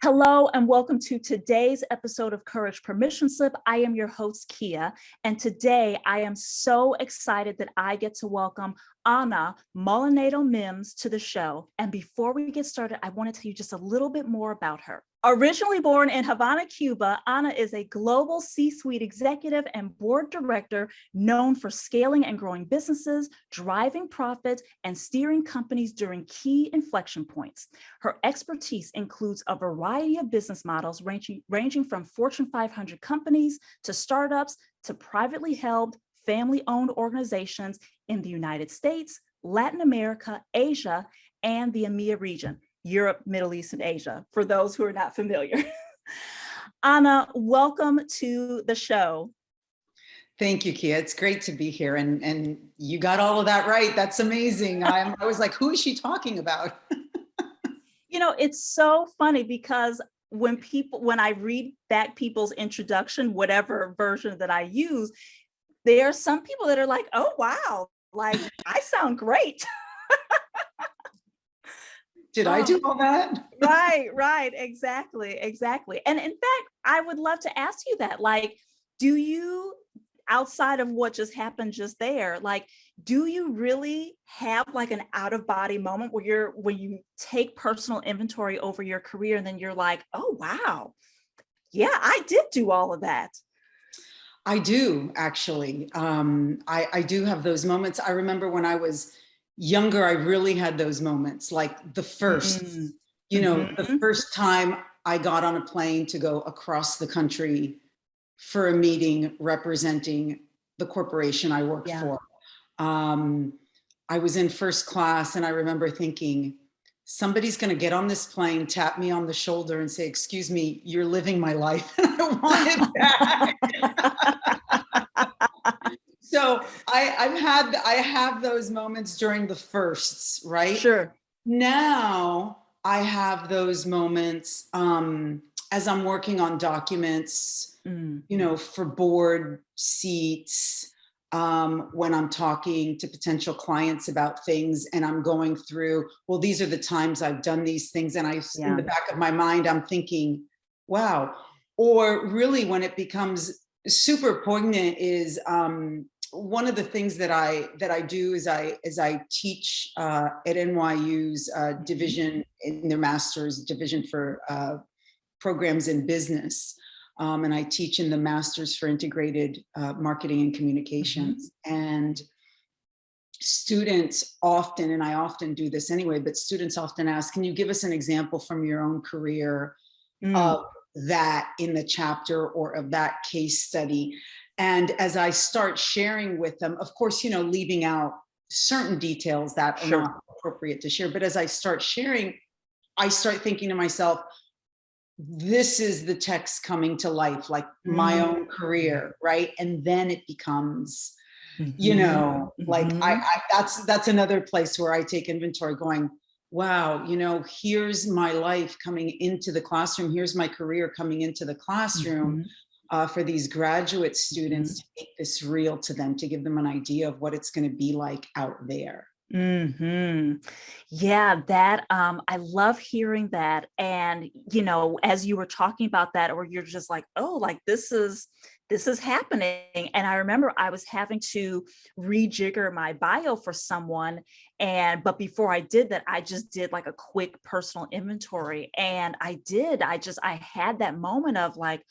Hello and welcome to today's episode of Courage Permission Slip. I am your host, Kia, and today I am so excited that I get to welcome Ana Mollinedo Mims to the show. And before we get started, I want to tell you just a little bit more about her. Originally born in Havana, Cuba, Ana is a global C-suite executive and board director known for scaling and growing businesses, driving profit, and steering companies during key inflection points. Her expertise includes a variety of business models ranging from Fortune 500 companies to startups to privately held, family-owned organizations in the United States, Latin America, Asia, and the EMEA region. Europe, Middle East, and Asia, for those who are not familiar. Ana, welcome to the show. Thank you, Kia. It's great to be here. And you got all of that right. That's amazing. I was like, who is she talking about? You know, it's so funny because when I read back people's introduction, whatever version that I use, there are some people that are like, oh, wow, like I sound great. Did I do all that? Right, exactly. And in fact, I would love to ask you that, like, do you, outside of what just happened just there, like, do you really have like an out of body moment where you take personal inventory over your career and then you're like, oh, wow, yeah, I did do all of that? I do, actually. I do have those moments. I remember when I was younger, I really had those moments, like the first, the first time I got on a plane to go across the country for a meeting representing the corporation I worked for. I was in first class and I remember thinking, somebody's going to get on this plane, tap me on the shoulder and say, excuse me, you're living my life. And I want it back. So I have those moments during the firsts, right? Sure. Now I have those moments as I'm working on documents, for board seats, when I'm talking to potential clients about things and I'm going through, well, these are the times I've done these things. And in the back of my mind, I'm thinking, wow. Or really when it becomes super poignant is one of the things that I do is I teach at NYU's division in their master's division for programs in business. And I teach in the Masters for Integrated Marketing and Communications. And students often, and I often do this anyway, but students often ask, can you give us an example from your own career of that in the chapter or of that case study? And as I start sharing with them, of course, leaving out certain details that are not appropriate to share, but as I start sharing, I start thinking to myself, this is the text coming to life, like my own career, right? And then it becomes, like that's another place where I take inventory going, wow, here's my life coming into the classroom. Here's my career coming into the classroom for these graduate students to make this real to them, to give them an idea of what it's going to be like out there. Yeah, that I love hearing that. And as you were talking about that, or you're just like, oh, like this is happening. And I remember I was having to rejigger my bio for someone, but before I did that, I just did like a quick personal inventory. And I had that moment of like,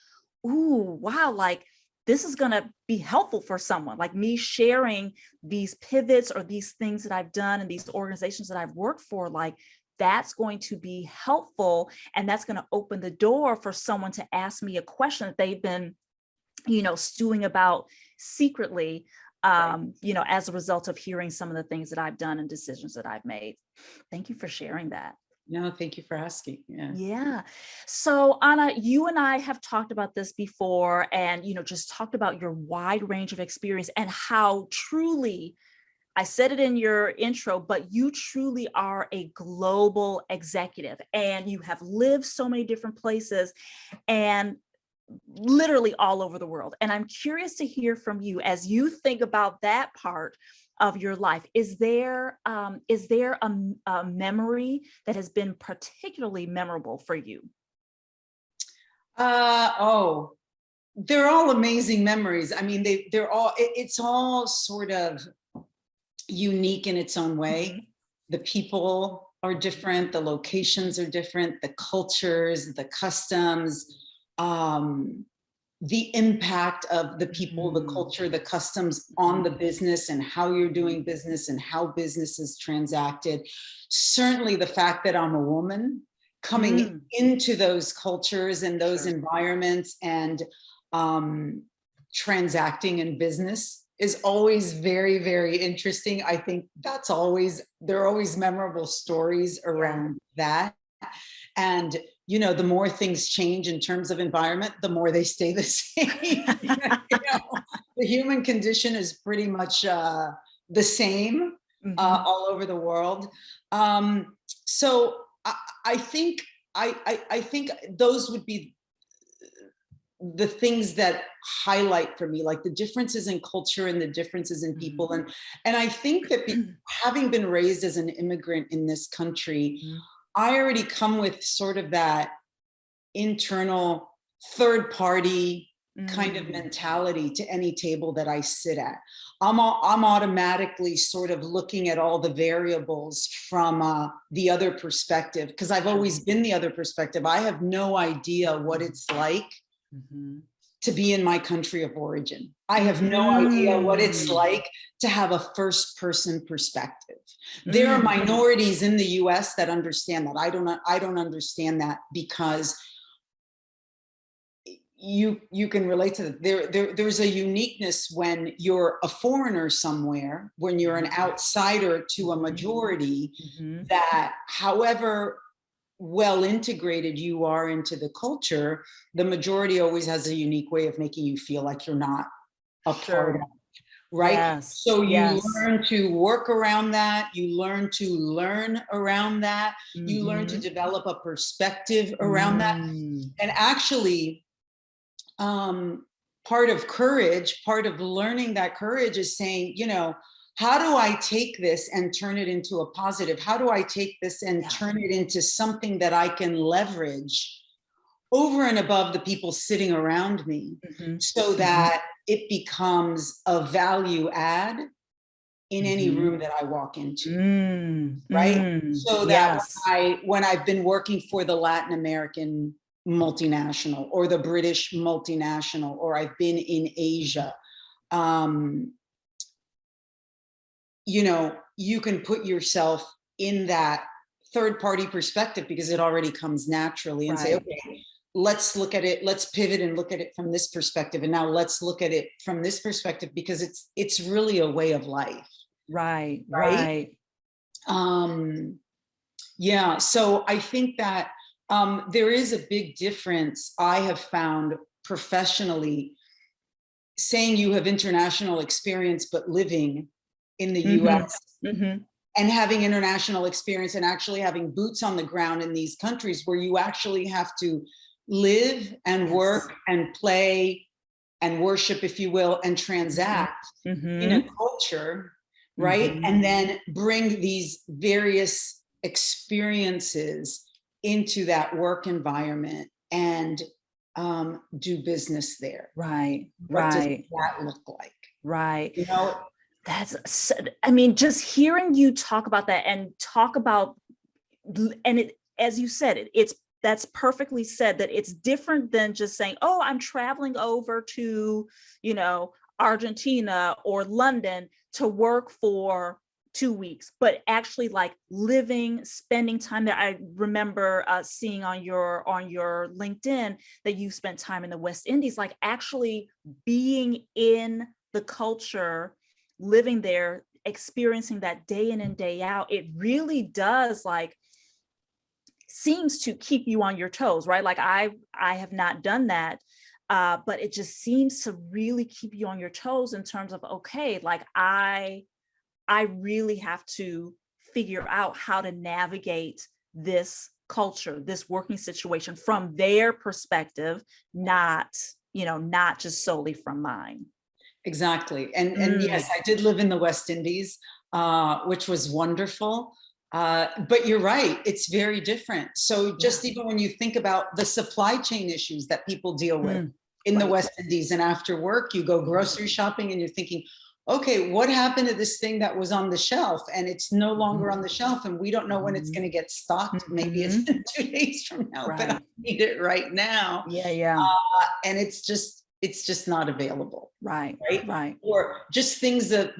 ooh, wow, like this is going to be helpful for someone, like me sharing these pivots or these things that I've done and these organizations that I've worked for, like that's going to be helpful. And that's going to open the door for someone to ask me a question that they've been, stewing about secretly, as a result of hearing some of the things that I've done and decisions that I've made. Thank you for sharing that. No, thank you for asking. Yeah. So Ana, you and I have talked about this before and, just talked about your wide range of experience and how truly, I said it in your intro, but you truly are a global executive and you have lived so many different places and literally all over the world. And I'm curious to hear from you as you think about that part of your life. Is there a memory that has been particularly memorable for you? Oh, they're all amazing memories. I mean, it's all sort of unique in its own way. The people are different, the locations are different, the cultures, the customs, the impact of the people, the culture, the customs on the business and how you're doing business and how business is transacted. Certainly the fact that I'm a woman coming into those cultures and those environments and transacting in business is always very, very interesting. I think there are always memorable stories around that. And, you know, the more things change in terms of environment, the more they stay the same. You know, the human condition is pretty much the same all over the world. So I think those would be the things that highlight for me, like the differences in culture and the differences in people. And I think that having been raised as an immigrant in this country, I already come with sort of that internal third party kind of mentality to any table that I sit at. I'm automatically sort of looking at all the variables from the other perspective, because I've always been the other perspective. I have no idea what it's like to be in my country of origin. I have no idea what it's like to have a first person perspective. There are minorities in the US that understand that. I don't understand that, because you can relate to that. There's a uniqueness when you're a foreigner somewhere, when you're an outsider to a majority, that however well integrated you are into the culture, the majority always has a unique way of making you feel like you're not a part of it, right? So you learn to work around that, you learn to learn around that, you learn to develop a perspective around that. And actually, part of courage, part of learning that courage is saying, you know, how do I take this and turn it into a positive? How do I take this and turn it into something that I can leverage over and above the people sitting around me, so that it becomes a value add in any room that I walk into, right? So that when I've been working for the Latin American multinational or the British multinational, or I've been in Asia, you know, you can put yourself in that third party perspective because it already comes naturally, and say, okay, let's look at it, let's pivot and look at it from this perspective. And now let's look at it from this perspective, because it's really a way of life. Right. Yeah. So I think that there is a big difference I have found professionally, saying you have international experience, but living in the US and having international experience and actually having boots on the ground in these countries where you actually have to live and work and play and worship, if you will, and transact in a culture, right? And then bring these various experiences into that work environment and do business there. What does that look like? You know, I mean, just hearing you talk about that and talk about, and it, as you said, that's perfectly said, that it's different than just saying, oh, I'm traveling over to, you know, Argentina or London to work for 2 weeks, but actually like living, spending time there. I remember seeing on your LinkedIn that you spent time in the West Indies, like actually being in the culture, living there, experiencing that day in and day out. It really does, like, seems to keep you on your toes, right? Like I have not done that, but it just seems to really keep you on your toes in terms of, okay, like I really have to figure out how to navigate this culture, this working situation from their perspective, not just solely from mine. Exactly. And yes, I did live in the West Indies, which was wonderful. But you're right, it's very different. So just even when you think about the supply chain issues that people deal with in the West Indies, and after work, you go grocery shopping and you're thinking, okay, what happened to this thing that was on the shelf and it's no longer on the shelf and we don't know when it's going to get stocked. Maybe it's 2 days from now, but I need it right now. And it's just not available. Right. Or just things of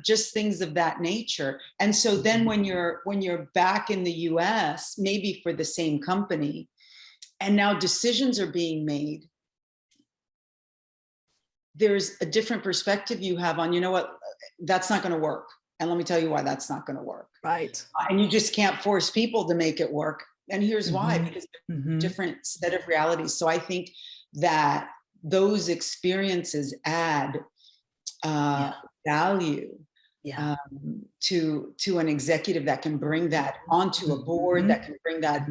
that nature. And so then when you're back in the US, maybe for the same company, and now decisions are being made, there's a different perspective you have on, you know what, that's not going to work. And let me tell you why that's not going to work. Right. And you just can't force people to make it work. And here's why, because there's a different set of realities. So I think that those experiences add value to an executive that can bring that onto a board, that can bring that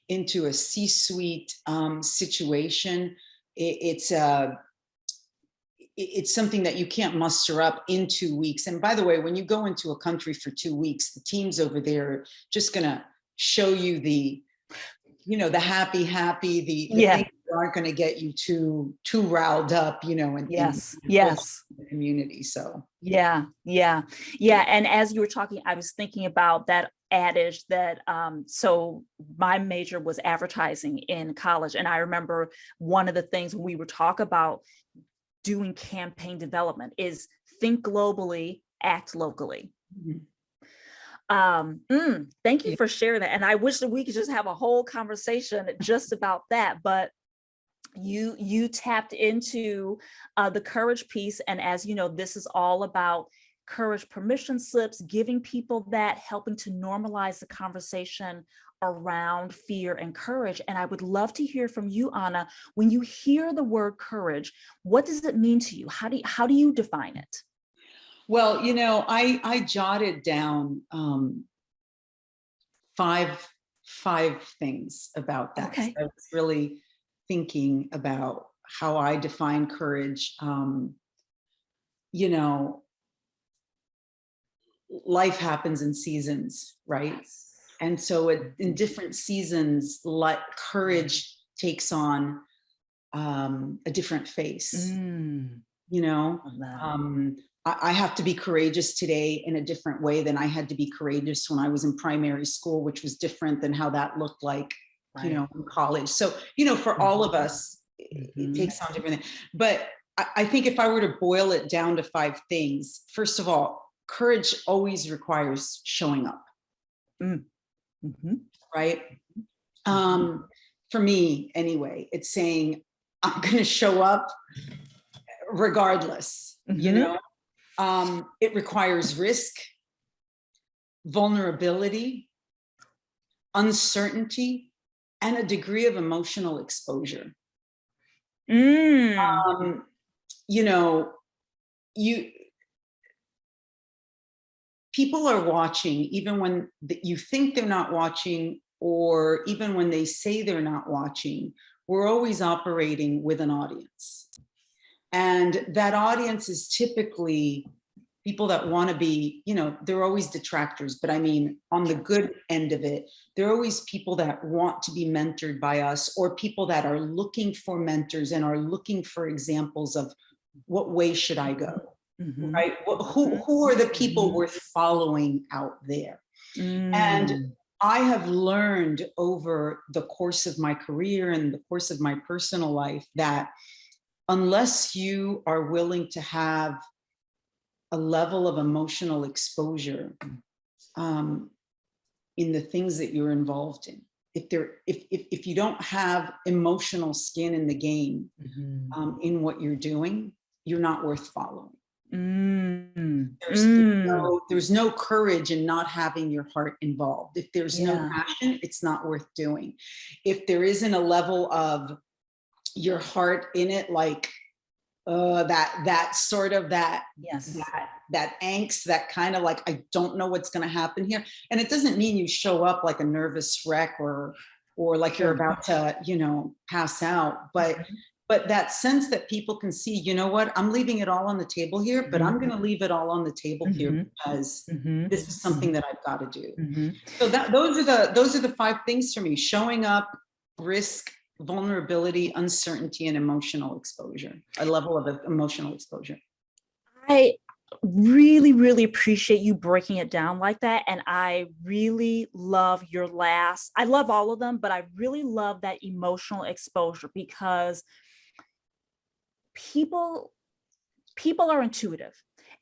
into a C-suite situation. It's something that you can't muster up in 2 weeks. And by the way, when you go into a country for 2 weeks, the teams over there are just going to show you the happy, the things that aren't going to get you too riled up, in the community. So yeah. And as you were talking, I was thinking about that adage that so my major was advertising in college, and I remember one of the things we were talking about doing campaign development is think globally, act locally. Thank you for sharing that. And I wish that we could just have a whole conversation just about that, but you tapped into the courage piece. And as you know, this is all about courage permission slips, giving people that, helping to normalize the conversation around fear and courage. And I would love to hear from you, Ana. When you hear the word courage, what does it mean to you? How do you define it? Well, I jotted down five things about that. Okay. I was really thinking about how I define courage. Life happens in seasons, right? Yes. And so in different seasons, like courage takes on a different face. I have to be courageous today in a different way than I had to be courageous when I was in primary school, which was different than how that looked like, in college. So, for all of us, it takes on different things. But I think if I were to boil it down to 5 things, first of all, courage always requires showing up. Right? For me, anyway, it's saying, I'm going to show up regardless, it requires risk, vulnerability, uncertainty, and a degree of emotional exposure. People are watching, even when you think they're not watching, or even when they say they're not watching. We're always operating with an audience. And that audience is typically people that want to be, they're always detractors, but I mean, on the good end of it, they're always people that want to be mentored by us, or people that are looking for mentors and are looking for examples of what way should I go, right? Who are the people worth following out there? And I have learned over the course of my career and the course of my personal life that unless you are willing to have a level of emotional exposure in the things that you're involved in, if you don't have emotional skin in the game, in what you're doing, you're not worth following. There's no courage in not having your heart involved. If there's no passion, it's not worth doing. If there isn't a level of your heart in it, like that sort of that angst, that kind of like, I don't know what's going to happen here. And it doesn't mean you show up like a nervous wreck or like you're about to, pass out. But but that sense that people can see, you know what, I'm leaving it all on the table here, but I'm going to leave it all on the table here because this is something that I've got to do. So those are the 5 things for me: showing up, risk, vulnerability, uncertainty, and emotional exposure, a level of emotional exposure. I really, really appreciate you breaking it down like that. And I really love your last, I love all of them, but I really love that emotional exposure, because people are intuitive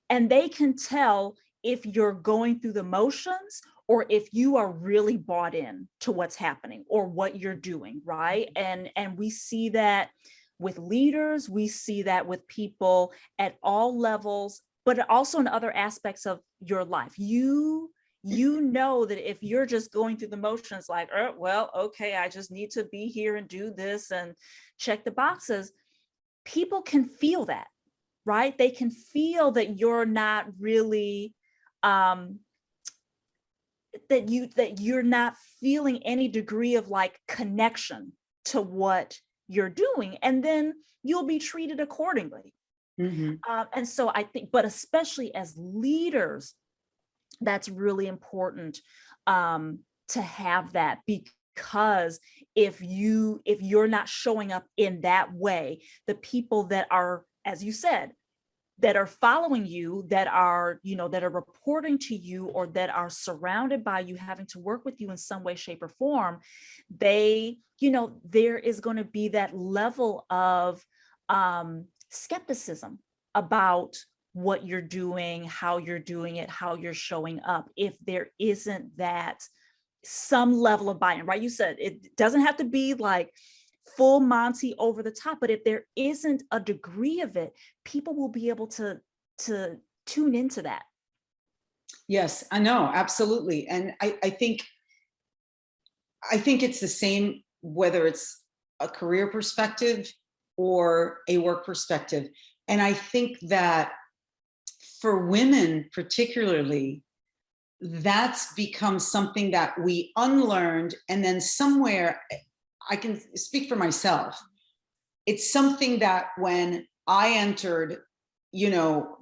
and they can tell if you're going through the motions or if you are really bought in to what's happening or what you're doing, right? And we see that with leaders, we see that with people at all levels, but also in other aspects of your life. You know that if you're just going through the motions, like, oh, well, okay, I just need to be here and do this and check the boxes, people can feel that, right? They can feel that you're not really that you're not feeling any degree of like connection to what you're doing, and then you'll be treated accordingly. And so I think, but especially as leaders, that's really important to have that, because if you're not showing up in that way, the people that are, as you said, that are following you, that are, that are reporting to you, or that are surrounded by you, having to work with you in some way, shape, or form, they, there is going to be that level of skepticism about what you're doing, how you're doing it, how you're showing up, if there isn't that some level of buy-in, right? You said it doesn't have to be like full Monty over the top, but if there isn't a degree of it, people will be able to tune into that. Yes, I know, absolutely. And I think it's the same whether it's a career perspective or a work perspective. And I think that for women particularly, that's become something that we unlearned, and then somewhere, I can speak for myself, it's something that when I entered,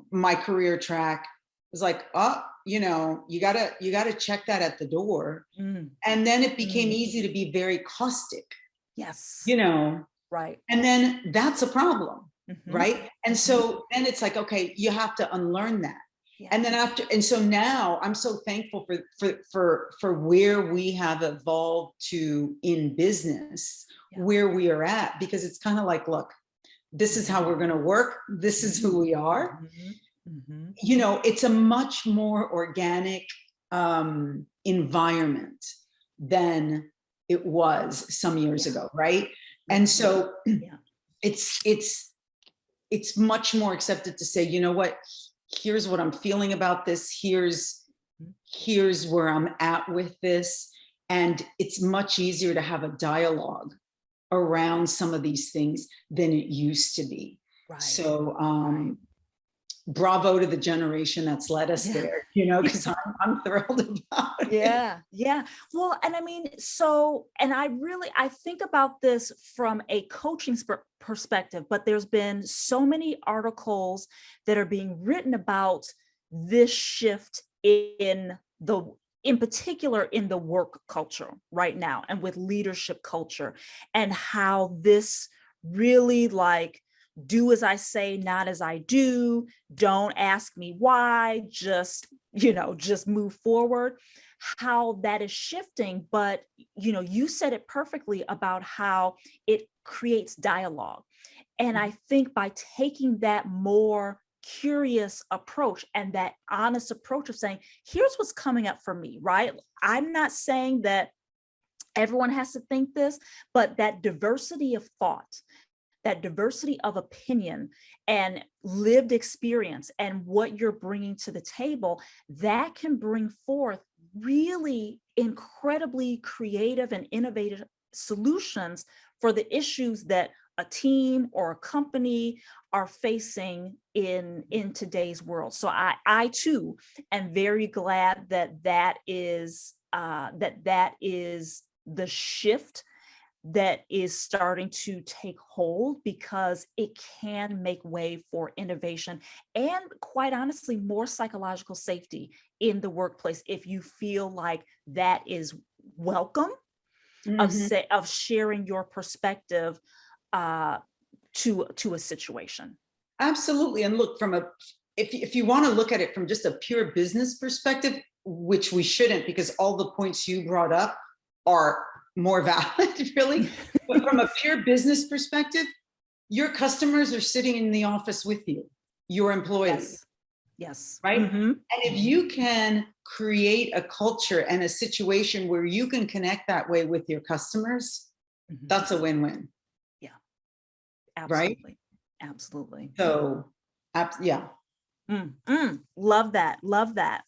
my career track, it was like, oh, you gotta check that at the door. And then it became easy to be very caustic. Yes. Right. And then that's a problem, right? And so then it's like, okay, you have to unlearn that. Yeah. And then and so now I'm so thankful for where we have evolved to in business, where we are at, because it's kind of like, look, this is how we're going to work. This is who we are. It's a much more organic environment than it was some years ago, right? And so it's much more accepted to say, you know what, here's what I'm feeling about this. Here's where I'm at with this. And it's much easier to have a dialogue around some of these things than it used to be. Right. So bravo to the generation that's led us there, because I'm thrilled about it. Yeah. Well, and I mean, and I think about this from a coaching perspective, but there's been so many articles that are being written about this shift in particular in the work culture right now, and with leadership culture, and how this really like, do as I say, not as I do. Don't ask me why, just move forward. How that is shifting. But, you said it perfectly about how it creates dialogue. And I think by taking that more curious approach and that honest approach of saying, here's what's coming up for me, right? I'm not saying that everyone has to think this, but that diversity of thought, that diversity of opinion and lived experience and what you're bringing to the table, that can bring forth really incredibly creative and innovative solutions for the issues that a team or a company are facing in today's world. So I too am very glad that is the shift that is starting to take hold, because it can make way for innovation and, quite honestly, more psychological safety in the workplace if you feel like that is welcome, Mhm. of sharing your perspective to a situation. Absolutely. And look, if you want to look at it from just a pure business perspective, which we shouldn't, because all the points you brought up are more valid, really. But from a pure business perspective, your customers are sitting in the office with you, your employees, Yes. Yes. right? Mm-hmm. And if you can create a culture and a situation where you can connect that way with your customers, Mm-hmm. that's a win-win, Yeah, right? absolutely. Absolutely. So, yeah. Love that. Love that.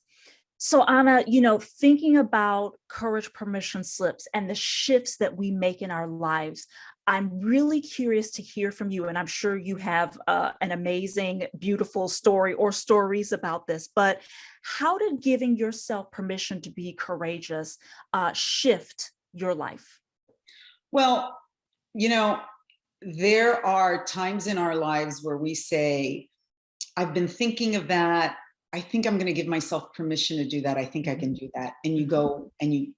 So Anna, thinking about courage permission slips and the shifts that we make in our lives, I'm really curious to hear from you. And I'm sure you have an amazing, beautiful story or stories about this, but how did giving yourself permission to be courageous shift your life? Well, you know, there are times in our lives where we say, I've been thinking of that. I think I'm going to give myself permission to do that. I think I can do that. And you Mhm. go and you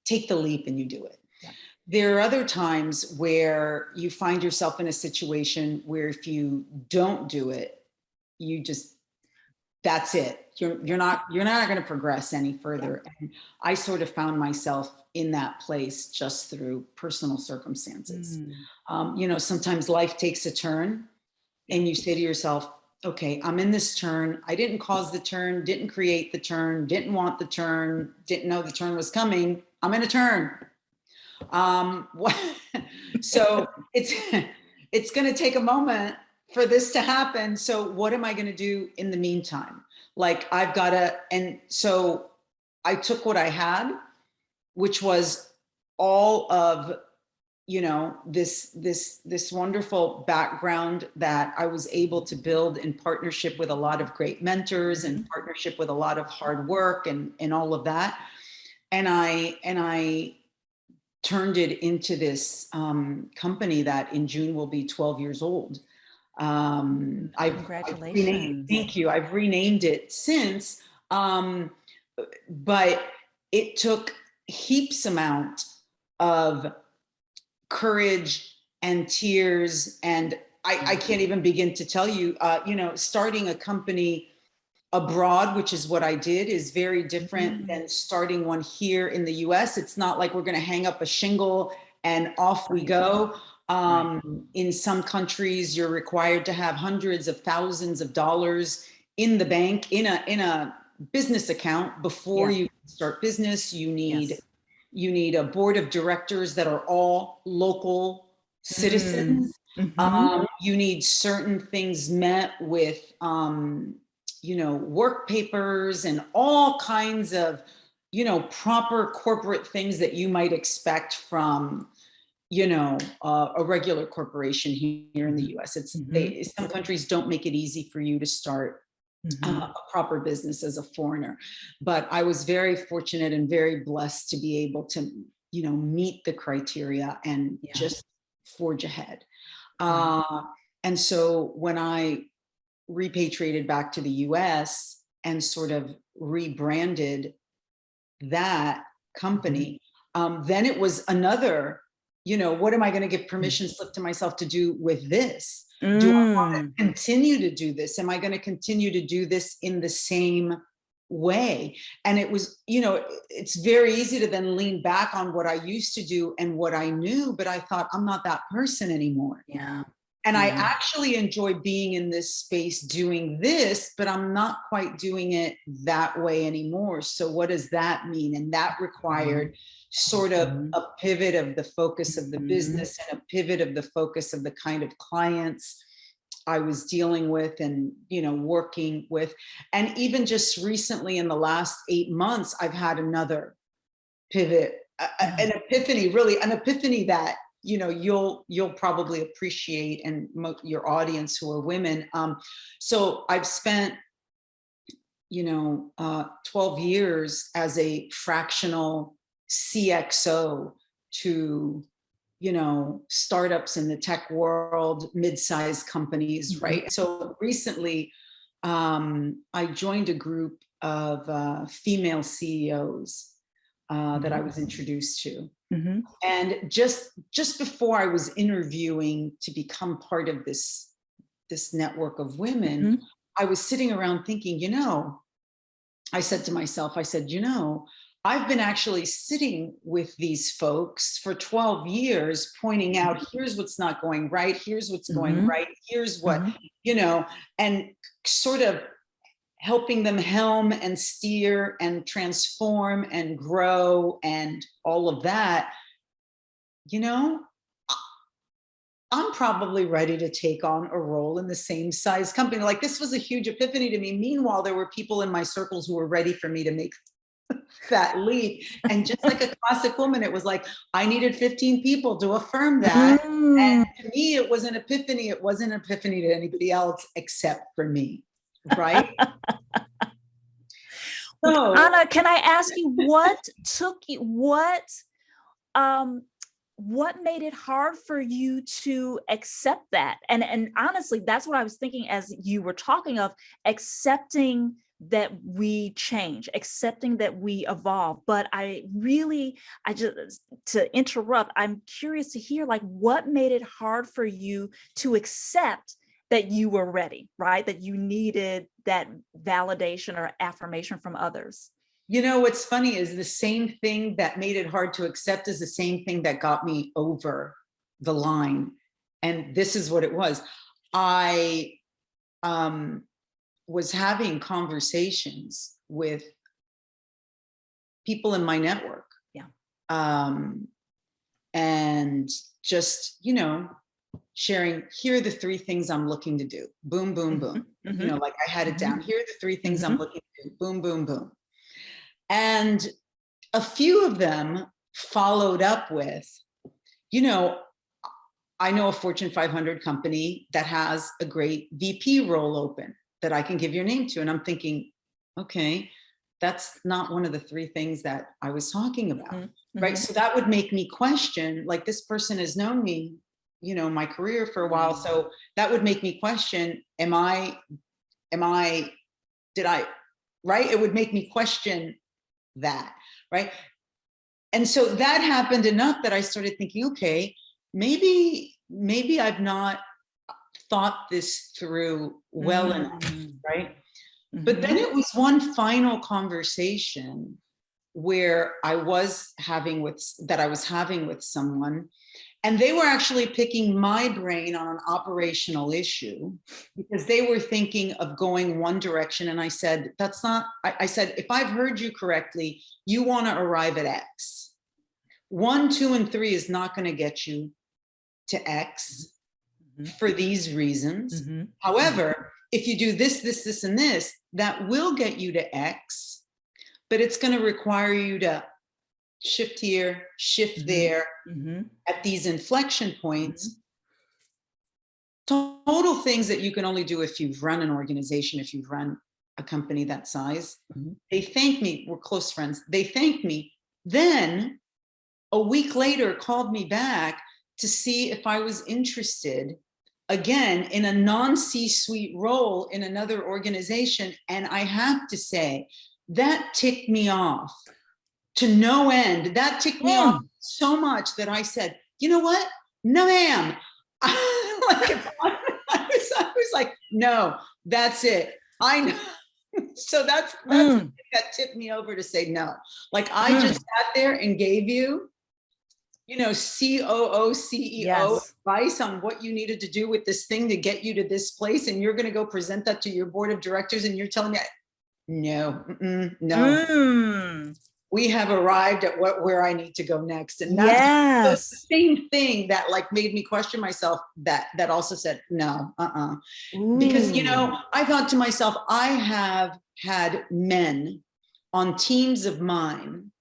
take the leap and you do it. Yeah. There are other times where you find yourself in a situation where if you don't do it, you just, that's it. You're not going to progress any Yeah. further. And I sort of found myself in that place just through personal circumstances. Mm. Sometimes life takes a turn Yeah. and you say to yourself, okay, I'm in this turn. I didn't cause the turn, didn't create the turn, didn't want the turn, didn't know the turn was coming. I'm in a turn. Um, so it's going to take a moment for this to happen. So what am I going to do in the meantime? Like I've got to, and so I took what I had, which was all of this wonderful background that I was able to build in partnership with a lot of great mentors and Mhm. partnership with a lot of hard work and all of that. And I turned it into this company that in June will be 12 years old. I've renamed, Congratulations. thank you. I've renamed it since, but it took heaps amount of courage and tears. And I can't even begin to tell you, starting a company abroad, which is what I did, is very different Mm. than starting one here in the US. It's not like we're going to hang up a shingle and off we Right. go. Right. In some countries, you're required to have hundreds of thousands of dollars in the bank in a business account before Yeah. you start business. Yes. You need a board of directors that are all local Mm. citizens. Mm-hmm. You need certain things met with, work papers and all kinds of, proper corporate things that you might expect from, a regular corporation here in the US. Mm-hmm. Some countries don't make it easy for you to start Mm-hmm. a proper business as a foreigner. But I was very fortunate and very blessed to be able to, meet the criteria and Yeah. just forge ahead. Right. And so when I repatriated back to the US and sort of rebranded that Mhm. company, then it was another, what am I going to give Mm. permission slip to myself to do with this? Do I want to Mm. continue to do this? Am I going to continue to do this in the same way? And it was, it's very easy to then lean back on what I used to do and what I knew, but I thought, I'm not that person anymore. Yeah. And I Yeah. actually enjoy being in this space doing this, but I'm not quite doing it that way anymore. So what does that mean? And that Mhm. required sort of Mhm. a pivot of the focus of the Mhm. business and a pivot of the focus of the kind of clients I was dealing with and, working with. And even just recently in the last 8 months, I've had another pivot, Yeah. an epiphany, really an epiphany that you'll probably appreciate, and your audience who are women. So I've spent 12 years as a fractional CXO to startups in the tech world, mid-sized companies, right? So recently, I joined a group of female CEOs that I was introduced to. And just before I was interviewing to become part of this network of women, I was sitting around thinking, I said to myself, I've been actually sitting with these folks for 12 years, pointing out, here's what's not going right, here's what's going right, here's what, and sort of helping them helm and steer and transform and grow and all of that. I'm probably ready to take on a role in the same size company. Like, this was a huge epiphany to me. Meanwhile, there were people in my circles who were ready for me to make that leap. And just like a classic woman, it was like, I needed 15 people to affirm that. And to me, it was an epiphany. It wasn't an epiphany to anybody else except for me, right? So, Ana, can I ask you, what made it hard for you to accept that? And honestly, that's what I was thinking as you were talking of accepting that we change, accepting that we evolve. But to interrupt, I'm curious to hear, like, what made it hard for you to accept that you were ready, right? That you needed that validation or affirmation from others? What's funny is the same thing that made it hard to accept is the same thing that got me over the line. And this is what it was. I was having conversations with people in my network. Yeah. And just, sharing, here are the 3 things I'm looking to do. Boom, boom, boom. Like, I had it down. Here are the 3 things I'm looking to do. Boom, boom, boom. And a few of them followed up with, I know a Fortune 500 company that has a great VP role open that I can give your name to. And I'm thinking, okay, that's not one of the 3 things that I was talking about, right? So that would make me question, like, this person has known me, my career for a while. So that would make me question, right? It would make me question that, right? And so that happened enough that I started thinking, okay, maybe I've not thought this through well enough, right? But then it was one final conversation where I was having with someone, and they were actually picking my brain on an operational issue because they were thinking of going one direction. And I said, I said, if I've heard you correctly, you want to arrive at X. 1, 2, and 3 is not going to get you to X for these reasons. However, if you do this, this, this, and this, that will get you to X, but it's going to require you to shift here, shift there at these inflection points. Total things that you can only do if you've run an organization, if you've run a company that size. They thanked me. We're close friends. They thanked me. Then a week later called me back to see if I was interested again in a non-C-suite role in another organization. And I have to say, that ticked me off to no end. That ticked me off so much that I said, you know what? No, ma'am. I was like, no, that's it. I know. So that's that tipped me over to say no. Like, I just sat there and gave you, COO, CEO advice on what you needed to do with this thing to get you to this place. And you're going to go present that to your board of directors. And you're telling me, no, no. We have arrived at where I need to go next. And that's the same thing that like made me question myself, that also said, no, because, I thought to myself, I have had men on teams of mine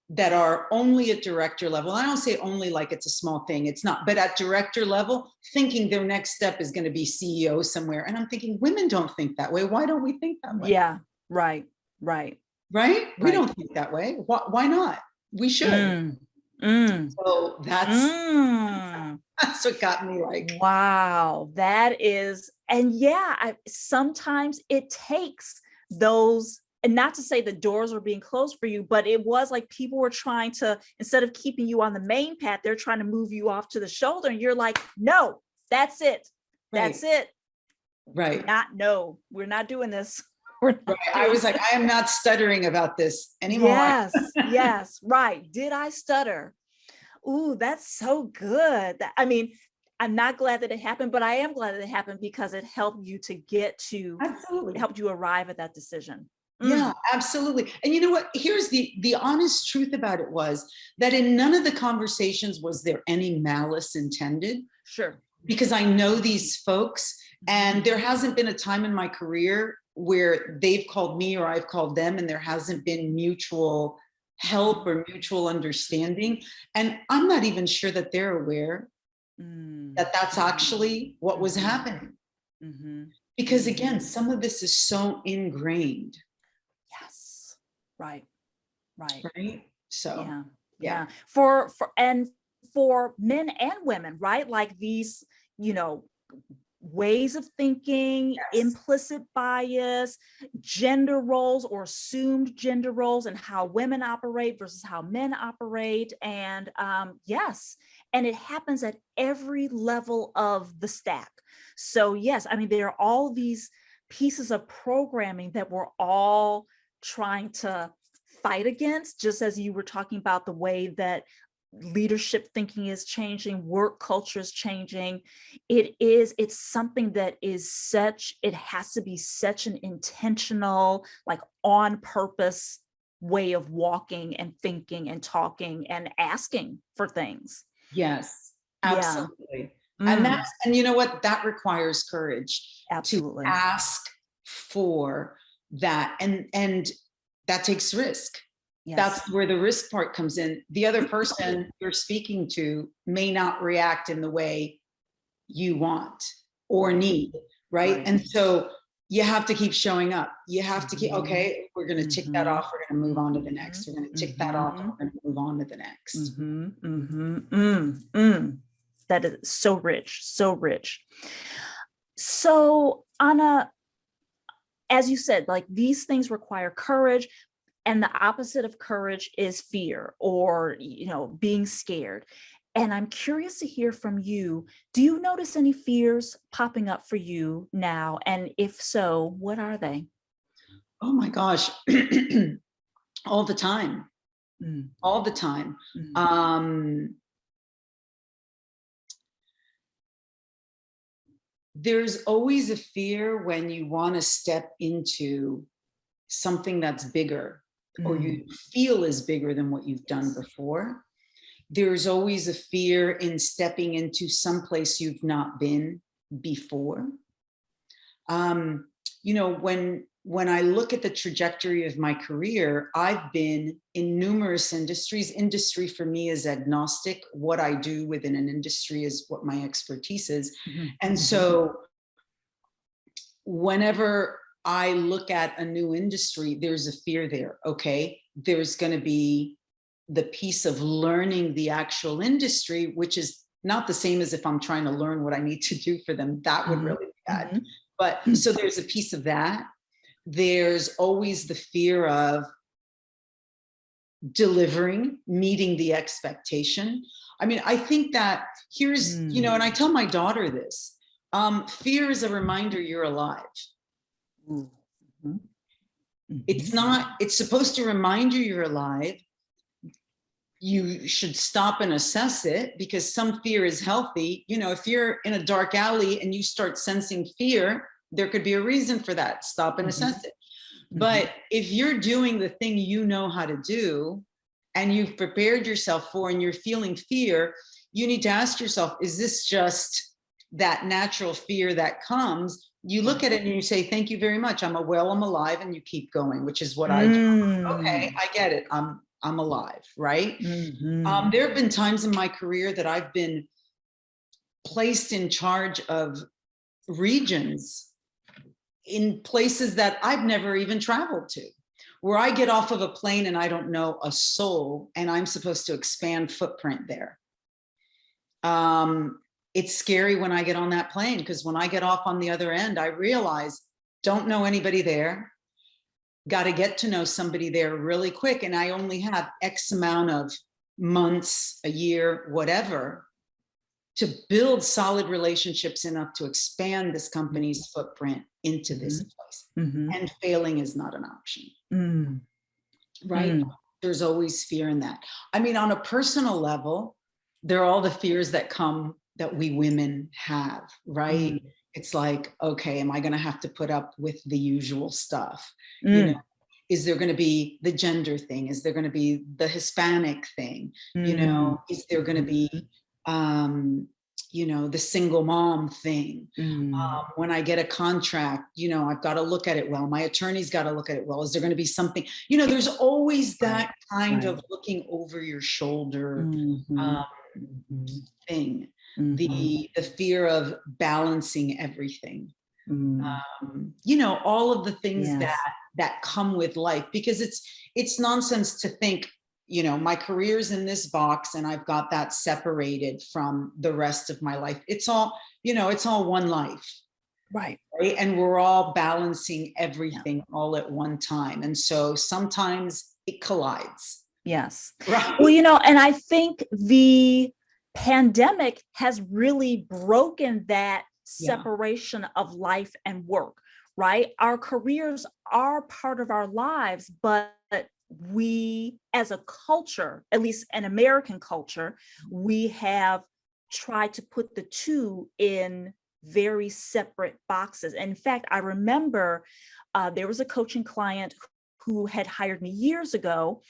that are only at director level. I don't say only like it's a small thing, it's not, but at director level, thinking their next step is going to be CEO somewhere. And I'm thinking, women don't think that way. Why don't we think that way? Yeah, right. We don't think that way. Why not? We should. So Mm. that's what got me like, Wow, that is, and yeah, sometimes it takes those, and not to say the doors were being closed for you, but it was like people were trying to, instead of keeping you on the main path, they're trying to move you off to the shoulder, and you're like, no, that's it. That's right, it. right, No, we're not doing this. We're not right. I doing was like, this. I am not stuttering about this anymore. Yes, yes, right. Did I stutter? Ooh, that's so good. I mean, I'm not glad that it happened, but I am glad that it happened because it helped you to it Absolutely. helped you arrive at that decision. Yeah, Mm, absolutely. And you know what? Here's the honest truth about it was that in none of the conversations was there any malice intended, sure. because I know these folks, and there hasn't been a time in my career where they've called me or I've called them and there hasn't been mutual help or mutual understanding. And I'm not even sure that they're aware Mm, that that's mhm, actually what was mhm, happening. mhm, Because again, mhm. some of this is so ingrained, Yes. Right. Right. right? So, Yeah. yeah. Yeah. For men and women, right? Like these, you know, ways of thinking, Yes. implicit bias, gender roles or assumed gender roles, and how women operate versus how men operate. And yes, and it happens at every level of the stack. So, yes, I mean, there are all these pieces of programming that we're all trying to fight against, just as you were talking about the way that leadership thinking is changing, work culture is changing. It's something that is it has to be such an intentional, like on purpose way of walking and thinking and talking and asking for things. Yes, Yeah. absolutely. And Mm, that's, and you know what? That requires courage to absolutely. ask for that. And that takes risk. Yes. That's where the risk part comes in. The other person you're speaking to may not react in the way you want or Right. need, right? Right. And so you have to keep showing up. You have to keep, Mhm. okay, we're going to tick that Mhm. off. We're going to move on to the Mhm. next. We're going to tick that off. And Mhm. we're going to move on to the next. Mhm. Mhm. That is so rich, so rich. So, Anna, as you said, like these things require courage, and the opposite of courage is fear or, being scared. And I'm curious to hear from you. Do you notice any fears popping up for you now? And if so, what are they? Oh my gosh. All the time, Mm, all the time. mm, Um, there's always a fear when you want to step into something that's bigger or you mm. feel is bigger than what you've done Yes. before. There's always a fear in stepping into some place you've not been before. um, when I look at the trajectory of my career, I've been in numerous industries. Industry for me is agnostic. What I do within an industry is what my expertise is. Mhm, And mhm. so whenever I look at a new industry, there's a fear there. Okay, there's going to be the piece of learning the actual industry, which is not the same as if I'm trying to learn what I need to do for them. That would Mhm, really be bad. mhm. But so there's a piece of that. There's always the fear of delivering, meeting the expectation. I mean, I think that here's, Mm. and I tell my daughter this, fear is a reminder you're alive. Ooh. Mhm, It's mhm. not, it's supposed to remind you you're alive. You should stop and assess it because some fear is healthy. If you're in a dark alley and you start sensing fear, there could be a reason for that. Stop and Mhm, assess it. mhm. But if you're doing the thing you know how to do and you've prepared yourself for and you're feeling fear, you need to ask yourself, is this just that natural fear that comes? You look Right. at it and you say, thank you very much. I'm alive, and you keep going, which is what I do. Okay, Mm. I get it. I'm alive, right? Mhm. There have been times in my career that I've been placed in charge of regions in places that I've never even traveled to, where I get off of a plane and I don't know a soul, and I'm supposed to expand footprint there. It's scary when I get on that plane, because when I get off on the other end, I realize don't know anybody there, got to get to know somebody there really quick. And I only have X amount of months, a year, whatever, to build solid relationships enough to expand this company's footprint into this place. And failing is not an option, right? There's always fear in that. I mean, on a personal level, there are all the fears that come that we women have, right? It's like, okay, am I going to have to put up with the usual stuff? You know, is there going to be the gender thing? Is there going to be the Hispanic thing? You know, is there going to be, you know, the single mom thing? When I get a contract, you know, I've got to look at it well. My attorney's got to look at it well. Is there going to be something, you know, there's always that kind of looking over your shoulder thing. The fear of balancing everything. You know, all of the things that come with life, because it's nonsense to think, you know, my career's in this box and I've got that separated from the rest of my life. It's all, you know, it's all one life. Right. And we're all balancing everything all at one time. And so sometimes it collides. Yes. Right. Well, you know, and I think the pandemic has really broken that separation of life and work, right? Our careers are part of our lives, but we, as a culture, at least an American culture, we have tried to put the two in very separate boxes. And in fact, I remember there was a coaching client who had hired me years ago,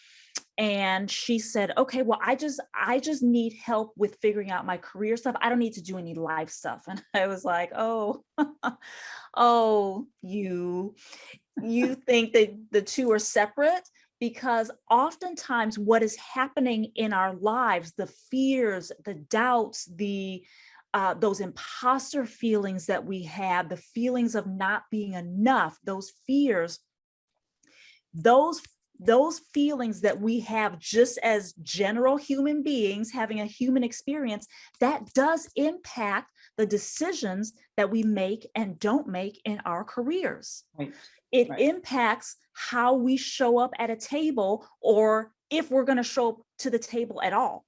and she said, okay, well, I just need help with figuring out my career stuff. I don't need to do any life stuff. And I was like, oh, oh, you think that the two are separate? Because oftentimes what is happening in our lives, the fears, the doubts, those imposter feelings that we have, the feelings of not being enough, those fears, those feelings that we have just as general human beings having a human experience, that does impact the decisions that we make and don't make in our careers. Right. It impacts how we show up at a table, or if we're going to show up to the table at all.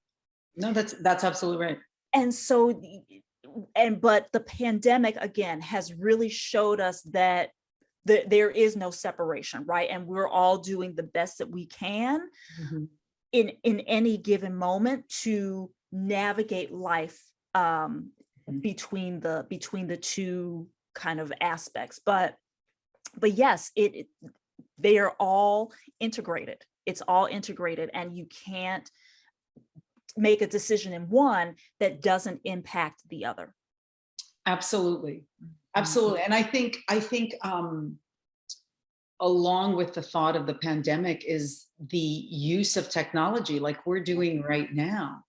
No, that's absolutely right. And so, but the pandemic again has really showed us that there is no separation, right? And we're all doing the best that we can in any given moment to navigate life between the two kind of aspects. But yes, they are all integrated. It's all integrated, and you can't make a decision in one that doesn't impact the other. Absolutely. Absolutely. And I think along with the thought of the pandemic is the use of technology, like we're doing right now,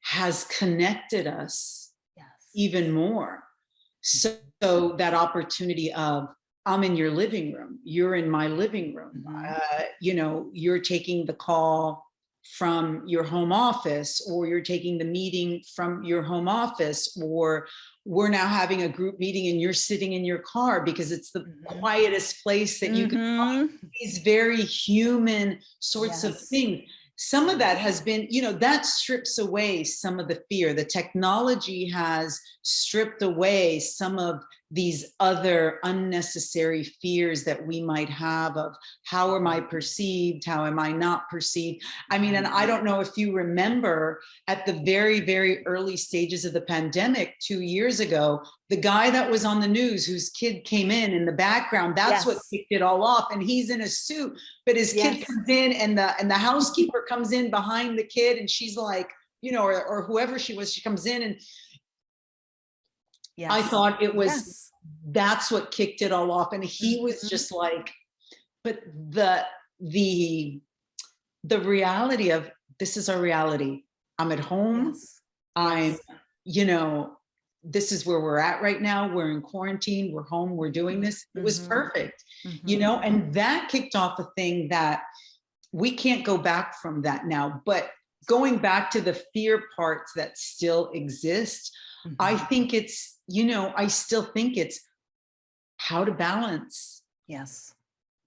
has connected us even more. So that opportunity of, I'm in your living room, you're in my living room, you know, you're taking the call from your home office, or you're taking the meeting from your home office, or we're now having a group meeting and you're sitting in your car because it's the quietest place that you can find. These very human sorts of things. Some of that has been, you know, that strips away some of the fear. The technology has stripped away some of these other unnecessary fears that we might have of how am I perceived? How am I not perceived? I mean, and I don't know if you remember at the very, very early stages of the pandemic 2 years ago, the guy that was on the news whose kid came in the background, that's what kicked it all off. And he's in a suit, but his kid comes in and the housekeeper comes in behind the kid, and she's like, you know, or whoever she was, she comes in, and I thought it was, that's what kicked it all off. And he was just like, but the reality of, this is our reality. I'm at home. I'm, you know, this is where we're at right now. We're in quarantine, we're home, we're doing this. It was perfect, you know, and that kicked off a thing that we can't go back from that now. But going back to the fear parts that still exist, I think it's, you know, I still think it's how to balance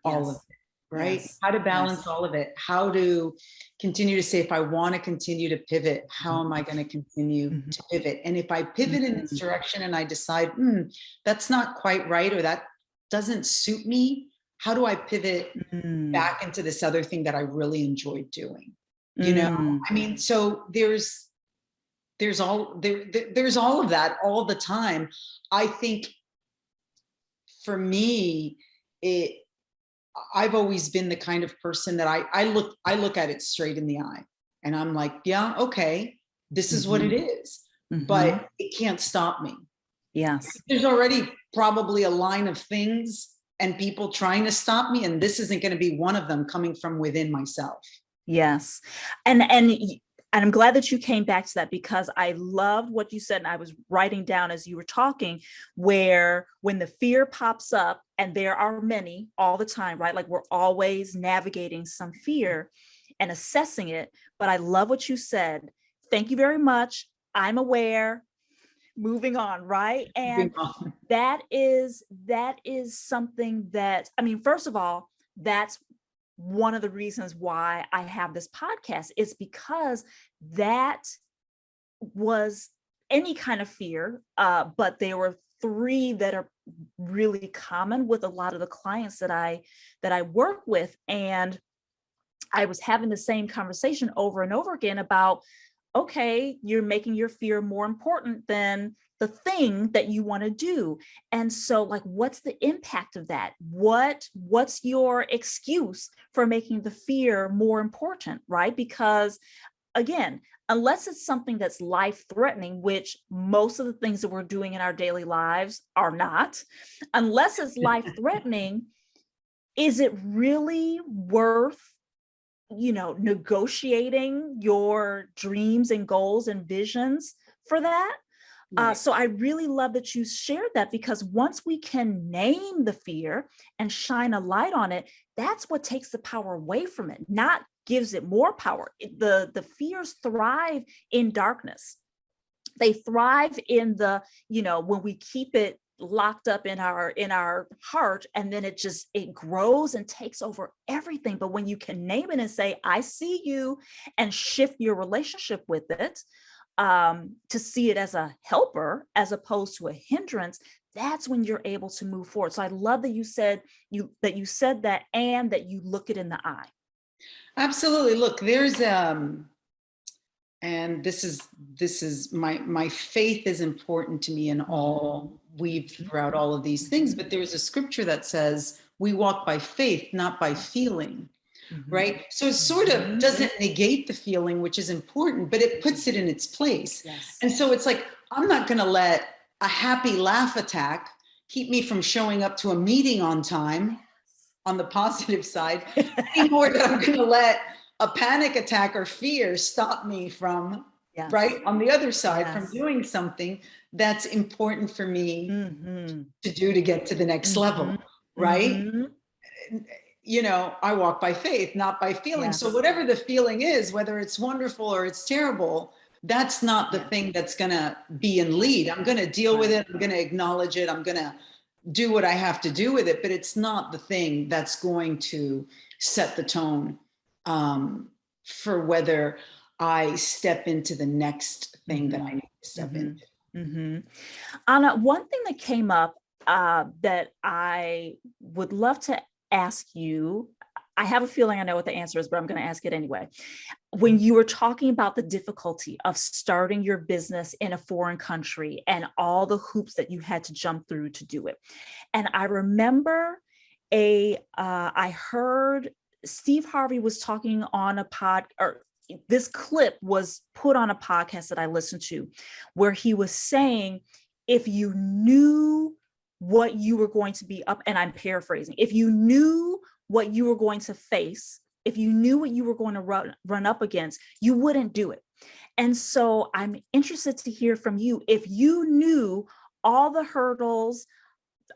all of it, right? How to balance all of it, how to continue to say, if I want to continue to pivot, how am I going to continue to pivot? And if I pivot in this direction and I decide, that's not quite right, or that doesn't suit me, how do I pivot back into this other thing that I really enjoyed doing? You know, I mean, so there's all of that all the time. I think for me, I've always been the kind of person that I look at it straight in the eye, and I'm like, yeah, okay, this is what it is, but it can't stop me. Yes. There's already probably a line of things and people trying to stop me, and this isn't going to be one of them coming from within myself. Yes. And I'm glad that you came back to that, because I loved what you said. And I was writing down as you were talking, where when the fear pops up, and there are many all the time, right? Like we're always navigating some fear and assessing it. But I love what you said. Thank you very much. I'm aware. Moving on, right? And that is something that, I mean, first of all, that's one of the reasons why I have this podcast, is because that was any kind of fear, but there were three that are really common with a lot of the clients that I work with. And I was having the same conversation over and over again about, okay, you're making your fear more important than the thing that you want to do. And so, like, what's the impact of that? What's your excuse for making the fear more important, right? Because again, unless it's something that's life-threatening, which most of the things that we're doing in our daily lives are not, unless it's life-threatening, is it really worth, you know, negotiating your dreams and goals and visions for that? Right. So I really love that you shared that, because once we can name the fear and shine a light on it, that's what takes the power away from it, not gives it more power. The fears thrive in darkness. They thrive in the, you know, when we keep it locked up in our heart, and then it grows and takes over everything. But when you can name it and say, I see you, and shift your relationship with it, to see it as a helper as opposed to a hindrance, that's when you're able to move forward. So I love that you said that, and that you look it in the eye. Absolutely. Look, there's and this is my faith is important to me in all throughout all of these things, but there's a scripture that says we walk by faith, not by feeling. Right? So it sort of doesn't negate the feeling, which is important, but it puts it in its place. Yes. And so it's like, I'm not going to let a happy laugh attack keep me from showing up to a meeting on time, on the positive side, any more than I'm going to let a panic attack or fear stop me from, right, on the other side, from doing something that's important for me to do to get to the next level, right? You know, I walk by faith, not by feeling. Yes. So whatever the feeling is, whether it's wonderful or it's terrible, that's not the thing that's going to be in lead. I'm going to deal with it. I'm going to acknowledge it. I'm going to do what I have to do with it, but it's not the thing that's going to set the tone for whether I step into the next thing that I need to step into. Ana, one thing that came up that I would love to ask you, I have a feeling I know what the answer is, but I'm going to ask it anyway. When you were talking about the difficulty of starting your business in a foreign country and all the hoops that you had to jump through to do it. And I remember I heard Steve Harvey was talking on this clip was put on a podcast that I listened to, where he was saying, if you knew what you were going to be up, and I'm paraphrasing, if you knew what you were going to face, if you knew what you were going to run up against, you wouldn't do it. And so I'm interested to hear from you. If you knew all the hurdles,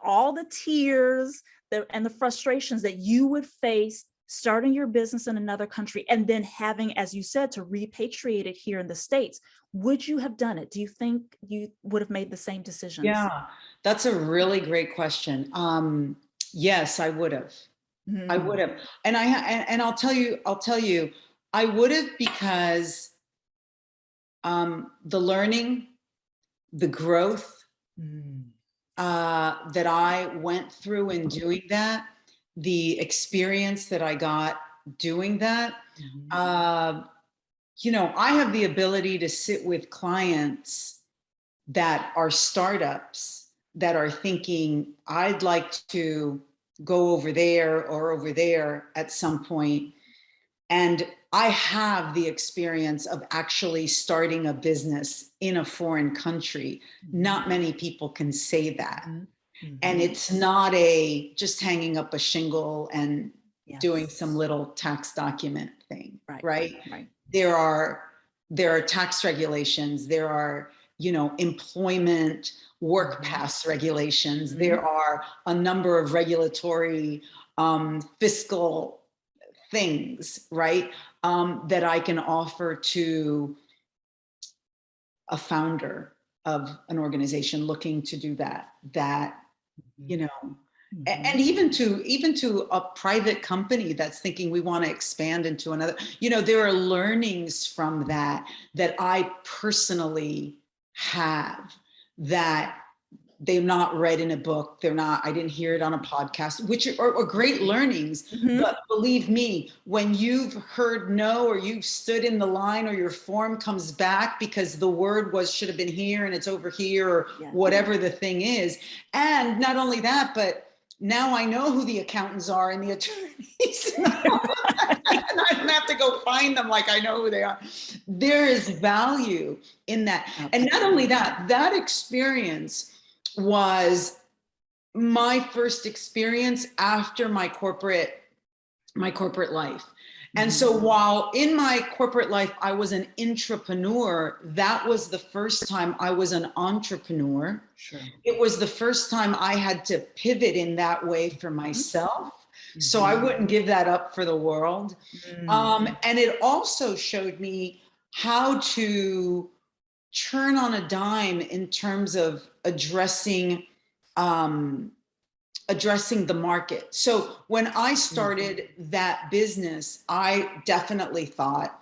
all the tears, and the frustrations that you would face starting your business in another country, and then having, as you said, to repatriate it here in the States, would you have done it? Do you think you would have made the same decisions? Yeah, that's a really great question. Yes, I would have. I would have. And I'll tell you, I would have, because the learning, the growth that I went through in doing that, the experience that I got doing that, you know, I have the ability to sit with clients that are startups that are thinking, I'd like to go over there or over there at some point. And I have the experience of actually starting a business in a foreign country. Not many people can say that. And it's not just hanging up a shingle and doing some little tax document thing, right? There are tax regulations, there are, you know, employment work pass regulations, there are a number of regulatory fiscal things, right, that I can offer to a founder of an organization looking to do that, you know, and even to a private company that's thinking we want to expand into another, you know, there are learnings from that I personally have that they've not read in a book. I didn't hear it on a podcast, which are great learnings. But believe me, when you've heard no, or you've stood in the line, or your form comes back because the word should have been here and it's over here, or whatever the thing is. And not only that, but now I know who the accountants are and the attorneys. And I don't have to go find them like I know who they are. There is value in that. And not only that, that experience was my first experience after my corporate life. And so while in my corporate life, I was an intrapreneur, that was the first time I was an entrepreneur. It was the first time I had to pivot in that way for myself. So I wouldn't give that up for the world. And it also showed me how to turn on a dime in terms of addressing the market. So when I started that business, I definitely thought,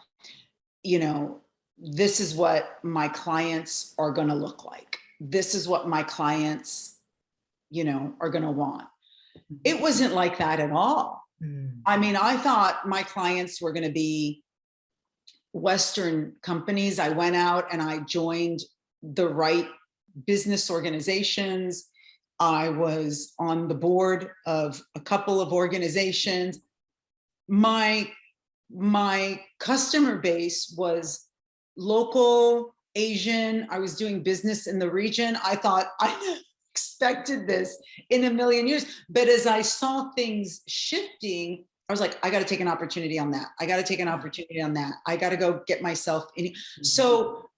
you know, this is what my clients are going to look like. This is what my clients, you know, are going to want. It wasn't like that at all. I mean, I thought my clients were going to be Western companies. I went out and I joined the right business organizations. I was on the board of a couple of organizations. My customer base was local, Asian. I was doing business in the region. I thought I never expected this in a million years. But as I saw things shifting, I was like, I got to take an opportunity on that. I got to take an opportunity on that. I got to go get myself in. So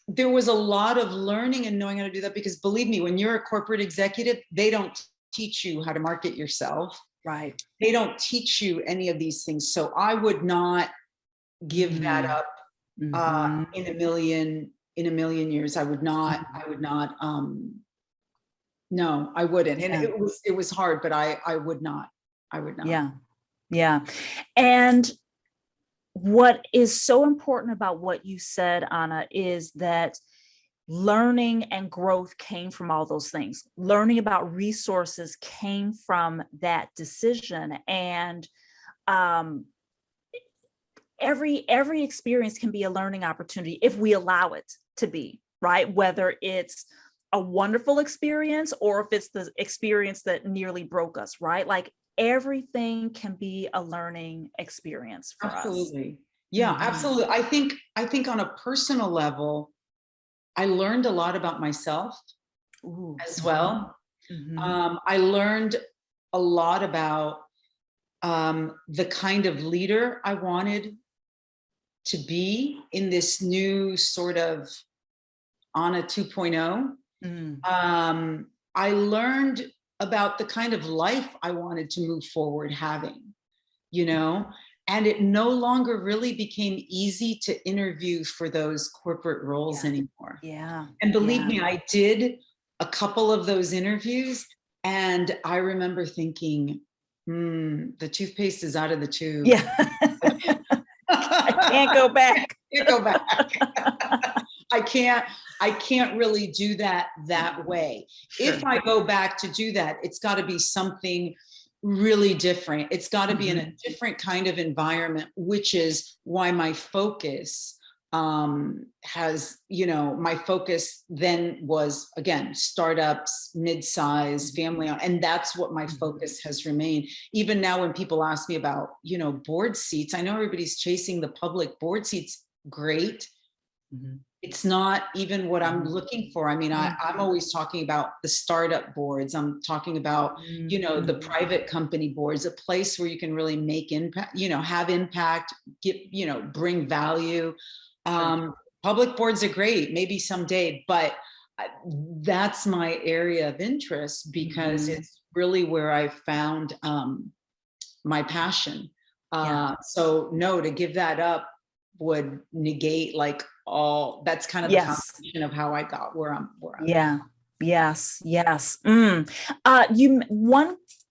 there was a lot of learning and knowing how to do that, because believe me, when you're a corporate executive, they don't teach you how to market yourself. Right. They don't teach you any of these things. So I would not give that up in a million years. I would not, no, I wouldn't. And it was hard, but I would not. Yeah. Yeah. And what is so important about what you said, Ana, is that learning and growth came from all those things. Learning about resources came from that decision. And every experience can be a learning opportunity if we allow it to be, right? Whether it's a wonderful experience or if it's the experience that nearly broke us, right? Like everything can be a learning experience for us. Absolutely. Yeah, absolutely. I think on a personal level, I learned a lot about myself as well. I learned a lot about the kind of leader I wanted to be in this new sort of Ana 2.0. I learned about the kind of life I wanted to move forward having, you know, and it no longer really became easy to interview for those corporate roles anymore. And believe me, I did a couple of those interviews, and I remember thinking, the toothpaste is out of the tube. I can't go back. Can't go back. I can't really do that way. Sure. If I go back to do that, it's got to be something really different. It's got to be in a different kind of environment, which is why my focus has, you know, my focus then was, again, startups, mid-size, family, and that's what my focus has remained. Even now when people ask me about, you know, board seats, I know everybody's chasing the public board seats. Great. It's not even what I'm looking for. I mean, I'm always talking about the startup boards. I'm talking about, you know, the private company boards, a place where you can really make impact, you know, have impact, get, you know, bring value. Public boards are great, maybe someday, but that's my area of interest because it's really where I found my passion. So no, to give that up would negate like all, that's kind of the foundation of how I got where I'm Yes. One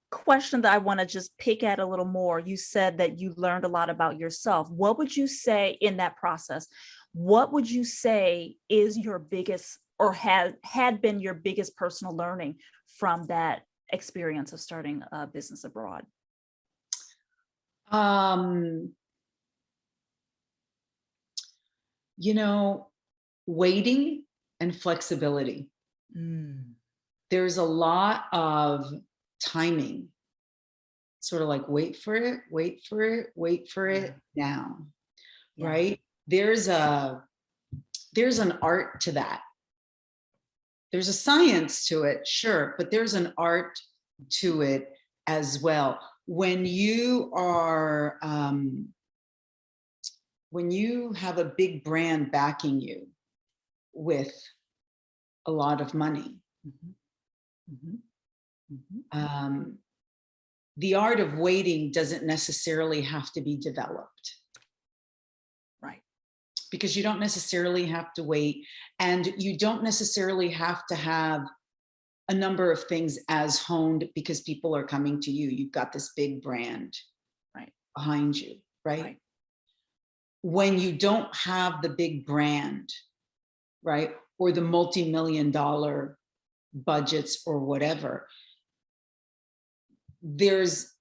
question that I want to just pick at a little more. You said that you learned a lot about yourself. What would you say in that process? What would you say is your biggest, or had been your biggest personal learning from that experience of starting a business abroad? You know, waiting and flexibility. There's a lot of timing, sort of like wait for it now, right? There's an art to that. There's a science to it, sure, but there's an art to it as well. When you are, when you have a big brand backing you with a lot of money, the art of waiting doesn't necessarily have to be developed. Right. Because you don't necessarily have to wait, and you don't necessarily have to have a number of things as honed because people are coming to you. You've got this big brand behind you, right? When you don't have the big brand, right, or the multi-million-dollar budgets or whatever, there's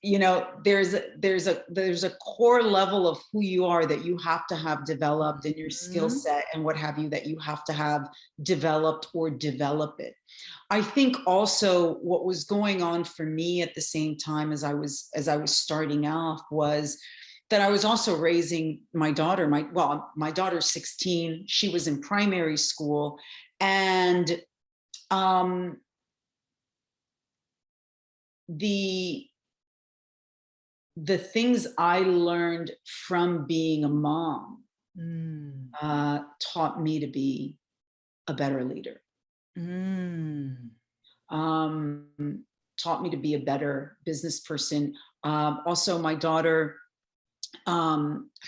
you know, there's a core level of who you are that you have to have developed in your skill set and what have you, that you have to have developed or develop it. I think also what was going on for me at the same time as I was starting off was that I was also raising my daughter. My daughter's 16. She was in primary school, and the things I learned from being a mom taught me to be a better leader. Taught me to be a better business person. Also, my daughter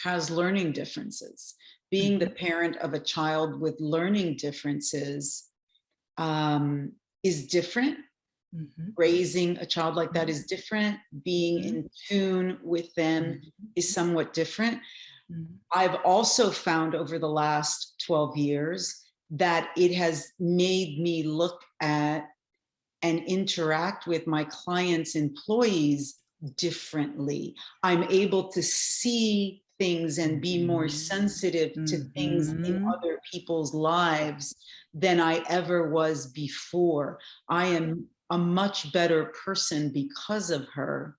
has learning differences. Being the parent of a child with learning differences is different. Raising a child like that is different. Being in tune with them is somewhat different. I've also found over the last 12 years that it has made me look at and interact with my clients' employees differently. I'm able to see things and be more sensitive to things in other people's lives than I ever was before. I am a much better person because of her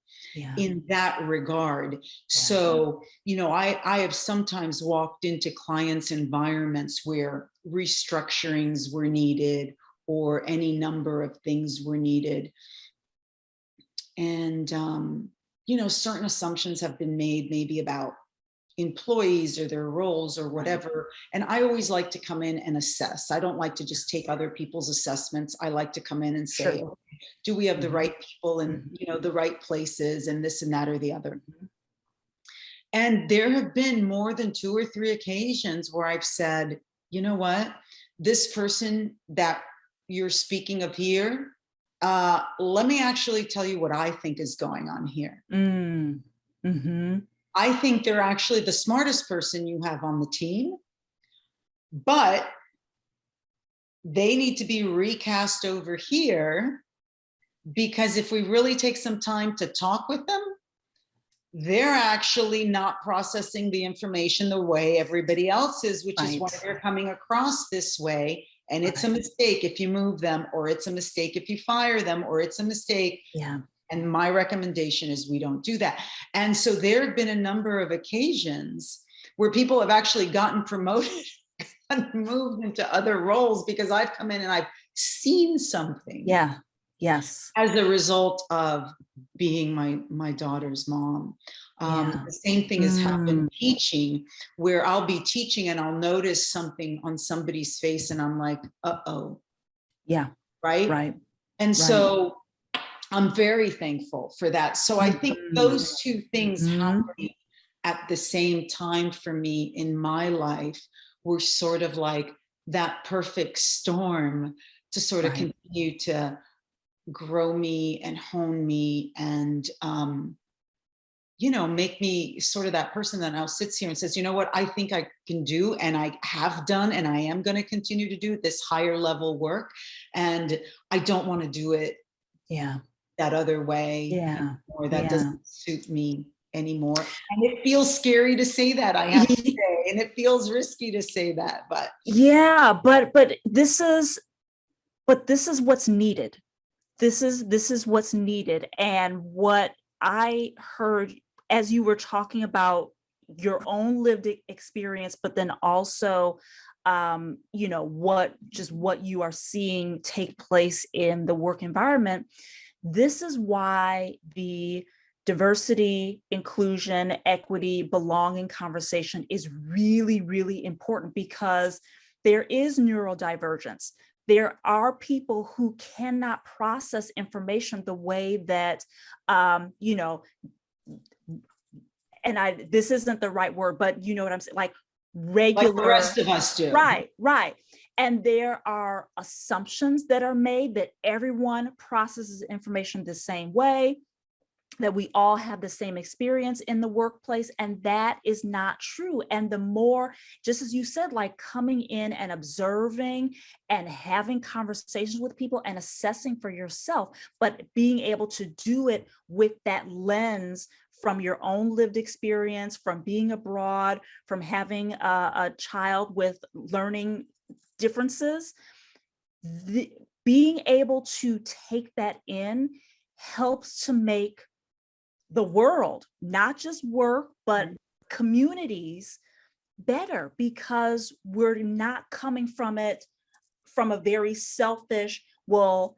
in that regard. So, you know, I have sometimes walked into clients' environments where restructurings were needed or any number of things were needed. And, certain assumptions have been made maybe about employees or their roles or whatever. And I always like to come in and assess. I don't like to just take other people's assessments. I like to come in and say, Sure. okay, do we have the right people and, Mhm. the right places and this and that or the other? Mhm. And there have been more than 2 or 3 occasions where I've said, you know what? This person that you're speaking of here, let me actually tell you what I think is going on here. Mm. Mhm. I think they're actually the smartest person you have on the team, but they need to be recast over here because if we really take some time to talk with them, they're actually not processing the information the way everybody else is, which is why Right. they're coming across this way. And it's a Right. mistake if you move them, or it's a mistake if you fire them, or it's a mistake. Yeah. And my recommendation is we don't do that. And so there have been a number of occasions where people have actually gotten promoted and moved into other roles because I've come in and I've seen something Yeah. Yes. as a result of being my daughter's mom. Yeah. The same thing has happened Mm. teaching, where I'll be teaching and I'll notice something on somebody's face and I'm like, uh-oh, Yeah. right? Right. And Right. so I'm very thankful for that. So I think Mhm. those two things Mhm. happening at the same time for me in my life were sort of like that perfect storm to sort of Right. continue to grow me and hone me and make me sort of that person that now sits here and says, you know what, I think I can do and I have done and I am going to continue to do this higher level work. And I don't want to do it Yeah. that other way Yeah. anymore. That Yeah. doesn't suit me anymore. And it feels scary to say that, I have to say, and it feels risky to say that, but Yeah, but this is what's needed. This is what's needed. And what I heard as you were talking about your own lived experience, but then also what you are seeing take place in the work environment. This is why the diversity, inclusion, equity, belonging conversation is really, really important, because there is neurodivergence. There are people who cannot process information the way that, um, you know, this isn't the right word, but you know what I'm saying, like like the regular. rest of us do. Right, right. And there are assumptions that are made that everyone processes information the same way, that we all have the same experience in the workplace, and that is not true. And the more, just as you said, like coming in and observing and having conversations with people and assessing for yourself, but being able to do it with that lens from your own lived experience, from being abroad, from having a child with learning differences, being able to take that in helps to make the world, not just work, but communities better, because we're not coming from it from a very selfish, well,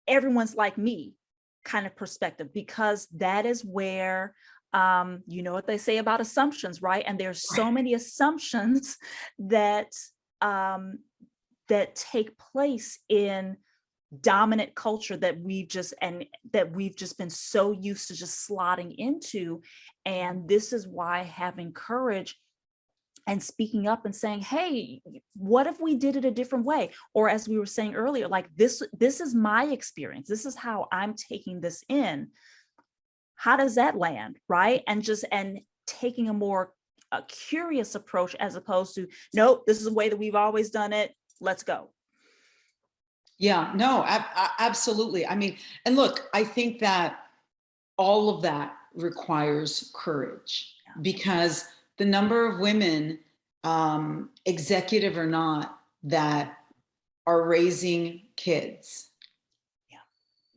everyone's like me kind of perspective, because that is where, you know what they say about assumptions, right? And there's so many assumptions that, um, that take place in dominant culture that we've just been so used to just slotting into. And this is why having courage and speaking up and saying, hey, what if we did it a different way? Or as we were saying earlier, like this is my experience, this is how I'm taking this in, how does that land, right? And taking a more curious approach, as opposed to, nope, this is the way that we've always done it, let's go. Yeah, no, absolutely. I mean, and look, I think that all of that requires courage, because the number of women, executive or not, that are raising kids, Yeah.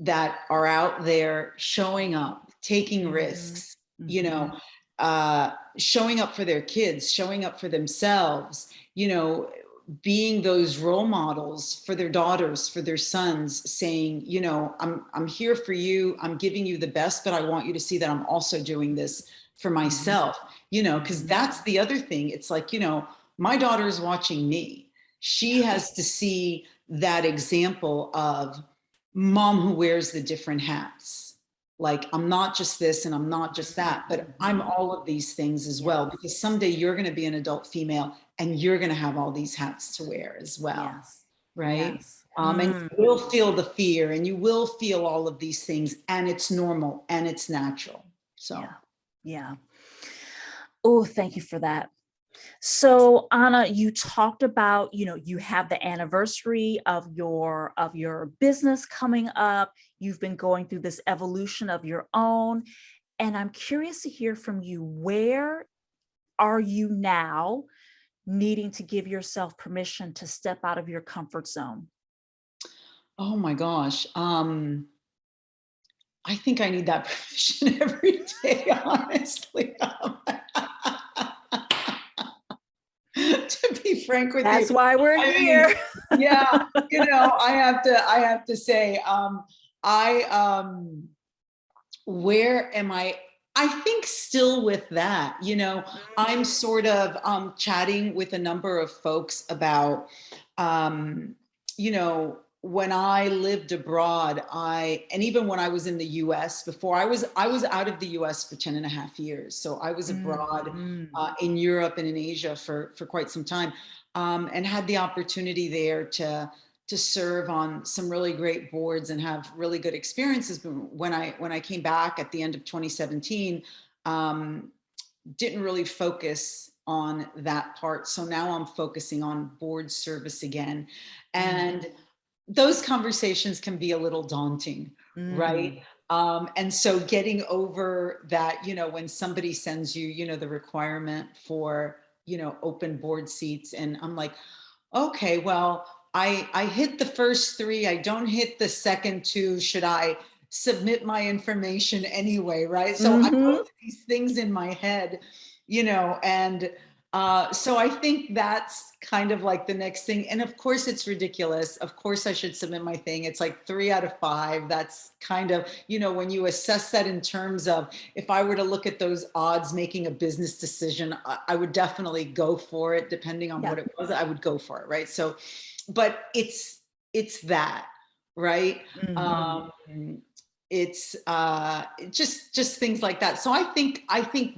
that are out there showing up, taking Mhm. risks, Mhm. showing up for their kids, showing up for themselves, you know, being those role models for their daughters, for their sons, saying, you know, I'm here for you. I'm giving you the best, but I want you to see that I'm also doing this for myself, you know, because that's the other thing. It's like, you know, my daughter is watching me. She has to see that example of mom who wears the different hats. Like, I'm not just this and I'm not just that, but I'm all of these things as well, because someday you're going to be an adult female and you're going to have all these hats to wear as well. Yes. Right. Yes. And you will feel the fear and you will feel all of these things, and it's normal and it's natural. So, yeah. Oh, thank you for that. So Ana, you talked about, you know, you have the anniversary of your business coming up. You've been going through this evolution of your own. And I'm curious to hear from you. Where are you now needing to give yourself permission to step out of your comfort zone? oh my gosh. I think I need that permission every day, honestly. To be frank with That's you. why we're I here. mean, yeah, you know, I have to say, where am I? I think still with that, you know, I'm sort of chatting with a number of folks about, you know, when I lived abroad, and even when I was in the US before, I was out of the US for 10 and a half years. So I was abroad in Europe and in Asia for quite some time, and had the opportunity there to serve on some really great boards and have really good experiences. But when I came back at the end of 2017, didn't really focus on that part. So now I'm focusing on board service again. And those conversations can be a little daunting, right? And so getting over that, you know, when somebody sends you, you know, the requirement for, you know, open board seats, and I'm like, okay, well, I hit the first three, I don't hit the second two. Should I submit my information anyway, right? So I go through these things in my head, you know, and so I think that's kind of like the next thing. And of course it's ridiculous. Of course I should submit my thing. It's like 3 out of 5. That's kind of, you know, when you assess that in terms of, if I were to look at those odds making a business decision, I would definitely go for it. Depending on what it was, I would go for it. Right. So, but it's that, right. It's just things like that. So I think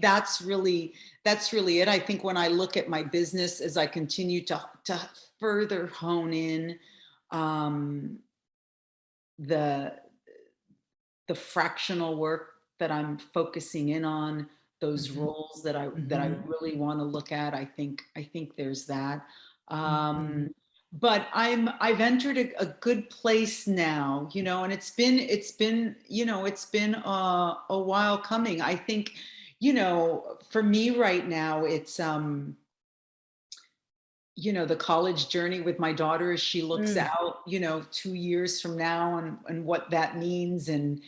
that's really it. I think when I look at my business, as I continue to further hone in the fractional work that I'm focusing in on, those roles that I really want to look at, I think there's that. But I've entered a good place now, you know, and it's been you know, it's been a while coming. I think, you know, for me right now, it's you know, the college journey with my daughter, as she looks out, you know, 2 years from now, and what that means, and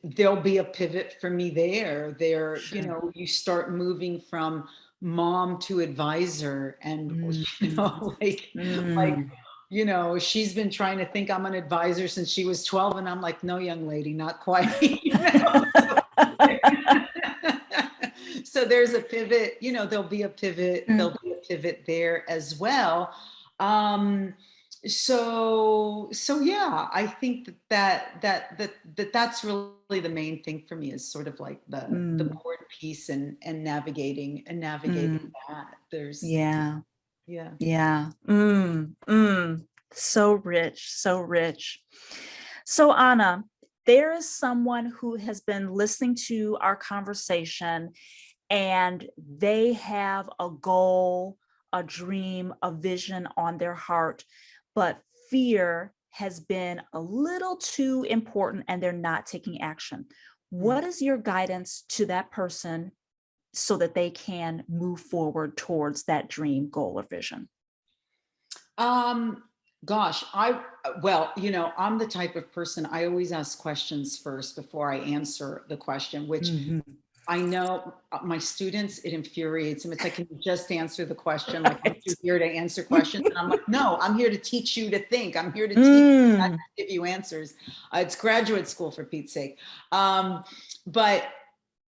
there'll be a pivot for me there. You know, you start moving from mom to advisor, and you know, like you know, she's been trying to think I'm an advisor since she was 12, and I'm like, no, young lady, not quite. You know? So there's a pivot, you know, there'll be a pivot there as well. So yeah, I think that's really the main thing for me, is sort of like the board piece, and navigating that. There's Yeah. yeah. So rich, so rich. So Ana, there is someone who has been listening to our conversation, and they have a goal, a dream, a vision on their heart, but fear has been a little too important and they're not taking action. What is your guidance to that person so that they can move forward towards that dream, goal, or vision? Gosh, well, you know, I'm the type of person, I always ask questions first before I answer the question, which I know my students, it infuriates them. It's like, can you just answer the question? Like, aren't you here to answer questions? And I'm like, no, I'm here to teach you to think. I'm here to teach you, not to give you answers. It's graduate school, for Pete's sake. But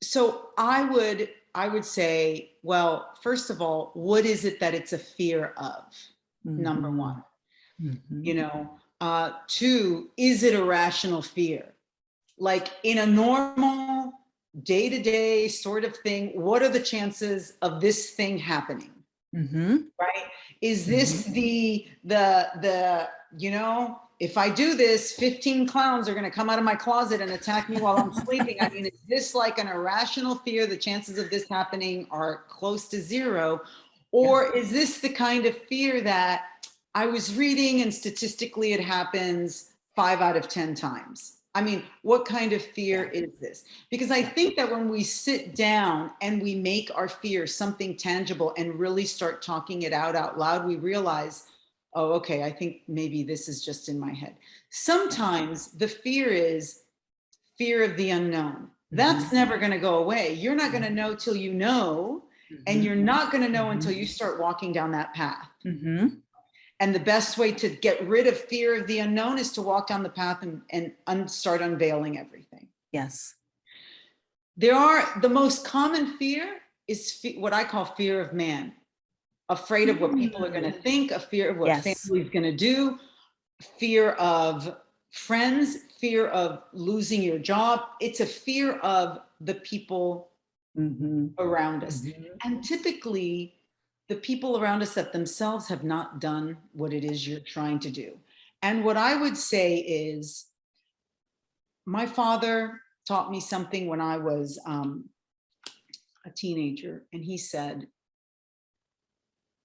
so I would say, well, first of all, what is it that it's a fear of? Number one, you know, two, is it a rational fear? Like in a normal day-to-day sort of thing, what are the chances of this thing happening? Right? Is this the you know, if I do this, 15 clowns are going to come out of my closet and attack me while I'm sleeping? I mean, is this like an irrational fear? The chances of this happening are close to zero. Or is this the kind of fear that I was reading and statistically it happens 5 out of 10 times? I mean, what kind of fear is this? Because I think that when we sit down and we make our fear something tangible and really start talking it out loud, we realize, oh, okay, I think maybe this is just in my head. Sometimes the fear is fear of the unknown. That's never going to go away. You're not going to know till you know, and you're not going to know until you start walking down that path. And the best way to get rid of fear of the unknown is to walk down the path and start unveiling everything. Yes. The most common fear is what I call fear of man. Afraid of what people are going to think, a fear of what family is going to do, fear of friends, fear of losing your job. It's a fear of the people around us. And typically, the people around us that themselves have not done what it is you're trying to do. And what I would say is, my father taught me something when I was a teenager, and he said,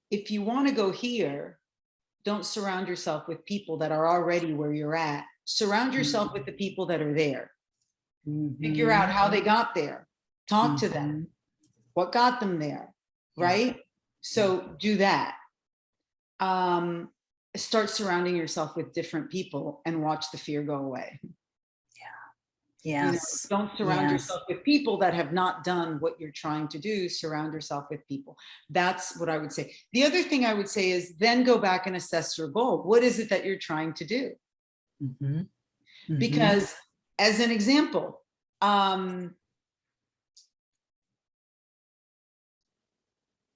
if you want to go here, don't surround yourself with people that are already where you're at. Surround yourself with the people that are there. Figure out how they got there. Talk to them. What got them there, right? So do that. Start surrounding yourself with different people and watch the fear go away. Yes. You know, don't surround yourself with people that have not done what you're trying to do. Surround yourself with people. That's what I would say. The other thing I would say is then go back and assess your goal. What is it that you're trying to do? Because as an example,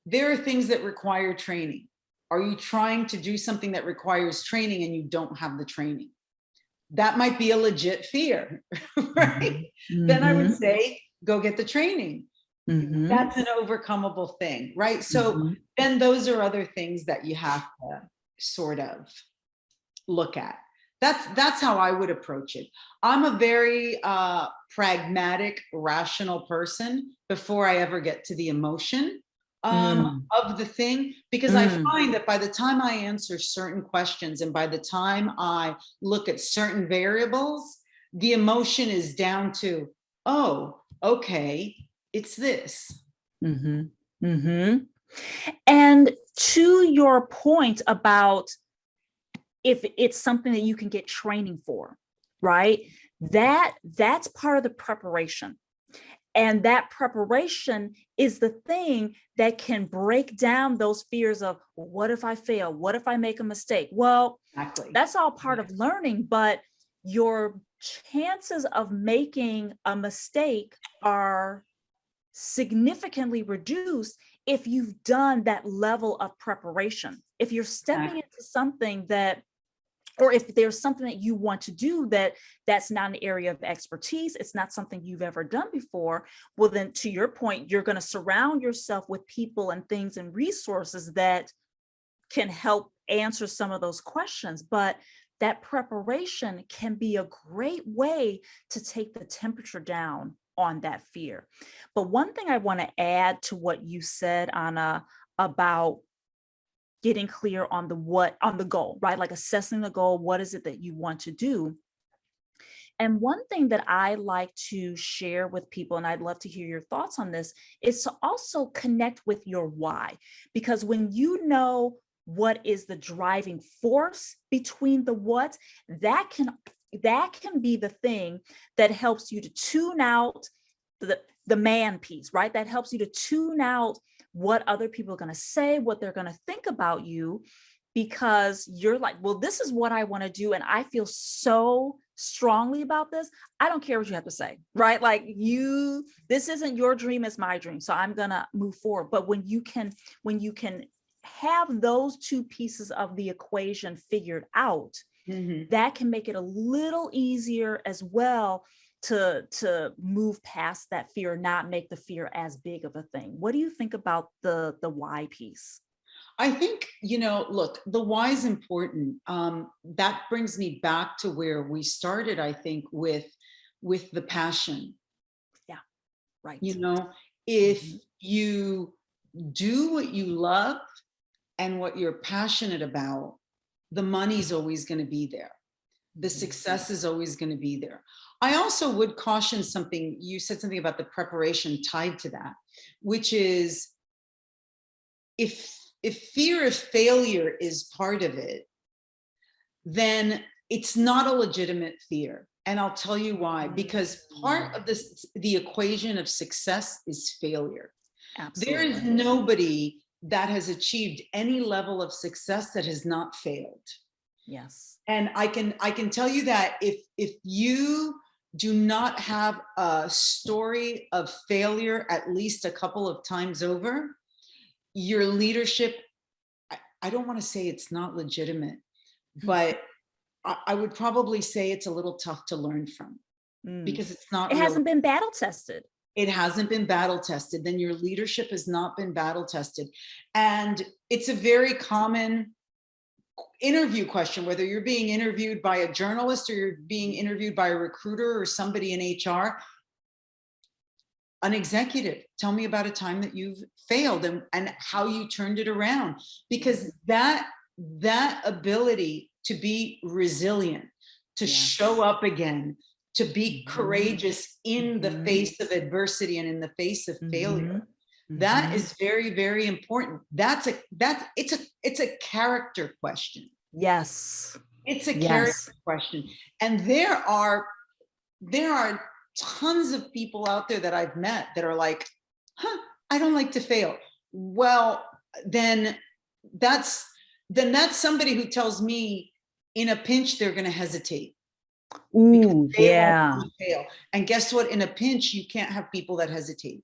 there are things that require training. Are you trying to do something that requires training and you don't have the training? That might be a legit fear, right? Then I would say, go get the training. That's an overcomable thing, right? So then those are other things that you have to sort of look at. That's how I would approach it. I'm a very pragmatic, rational person before I ever get to the emotion of the thing, because I find that by the time I answer certain questions and by the time I look at certain variables, the emotion is down to, oh, okay, it's this. And to your point about if it's something that you can get training for, right? That's part of the preparation. And that preparation is the thing that can break down those fears of, well, what if I fail? What if I make a mistake? Well, that's all part of learning, but your chances of making a mistake are significantly reduced if you've done that level of preparation. If you're stepping into something that, or if there's something that you want to do that's not an area of expertise, it's not something you've ever done before, well, then to your point, you're going to surround yourself with people and things and resources that can help answer some of those questions. But that preparation can be a great way to take the temperature down on that fear. But one thing I want to add to what you said, Ana, about getting clear on the goal, right? Like assessing the goal, what is it that you want to do? And one thing that I like to share with people, and I'd love to hear your thoughts on this, is to also connect with your why. Because when you know what is the driving force between the what, that can be the thing that helps you to tune out the man piece, right? That helps you to tune out what other people are going to say, what they're going to think about you, because you're like, well, this is what I want to do. And I feel so strongly about this. I don't care what you have to say, right? Like this isn't your dream, it's my dream. So I'm going to move forward. But when you can have those two pieces of the equation figured out, that can make it a little easier as well to move past that fear, not make the fear as big of a thing. What do you think about the why piece? I think, look, the why is important. That brings me back to where we started, I think, with the passion. Yeah, right. If you do what you love and what you're passionate about, the money's always going to be there. The success is always going to be there. I also would caution something. You said something about the preparation tied to that, which is if fear of failure is part of it, then it's not a legitimate fear. And I'll tell you why, because part of the equation of success is failure. Absolutely. There is nobody that has achieved any level of success that has not failed. Yes. And I can tell you that if you do not have a story of failure at least a couple of times over, your leadership, I don't want to say it's not legitimate, but I would probably say it's a little tough to learn from, because it's not. It hasn't been battle tested. It hasn't been battle tested. Then your leadership has not been battle tested. And it's a very common interview question, whether you're being interviewed by a journalist or you're being interviewed by a recruiter or somebody in HR. An executive, tell me about a time that you've failed and how you turned it around, because that ability to be resilient, to show up again, to be courageous in the face of adversity and in the face of failure, that is very, very important. It's a character question. Yes. It's a character question. And there are tons of people out there that I've met that are like, I don't like to fail. Well, then that's somebody who tells me in a pinch they're going to hesitate. Ooh, yeah. Fail. And guess what? In a pinch, you can't have people that hesitate,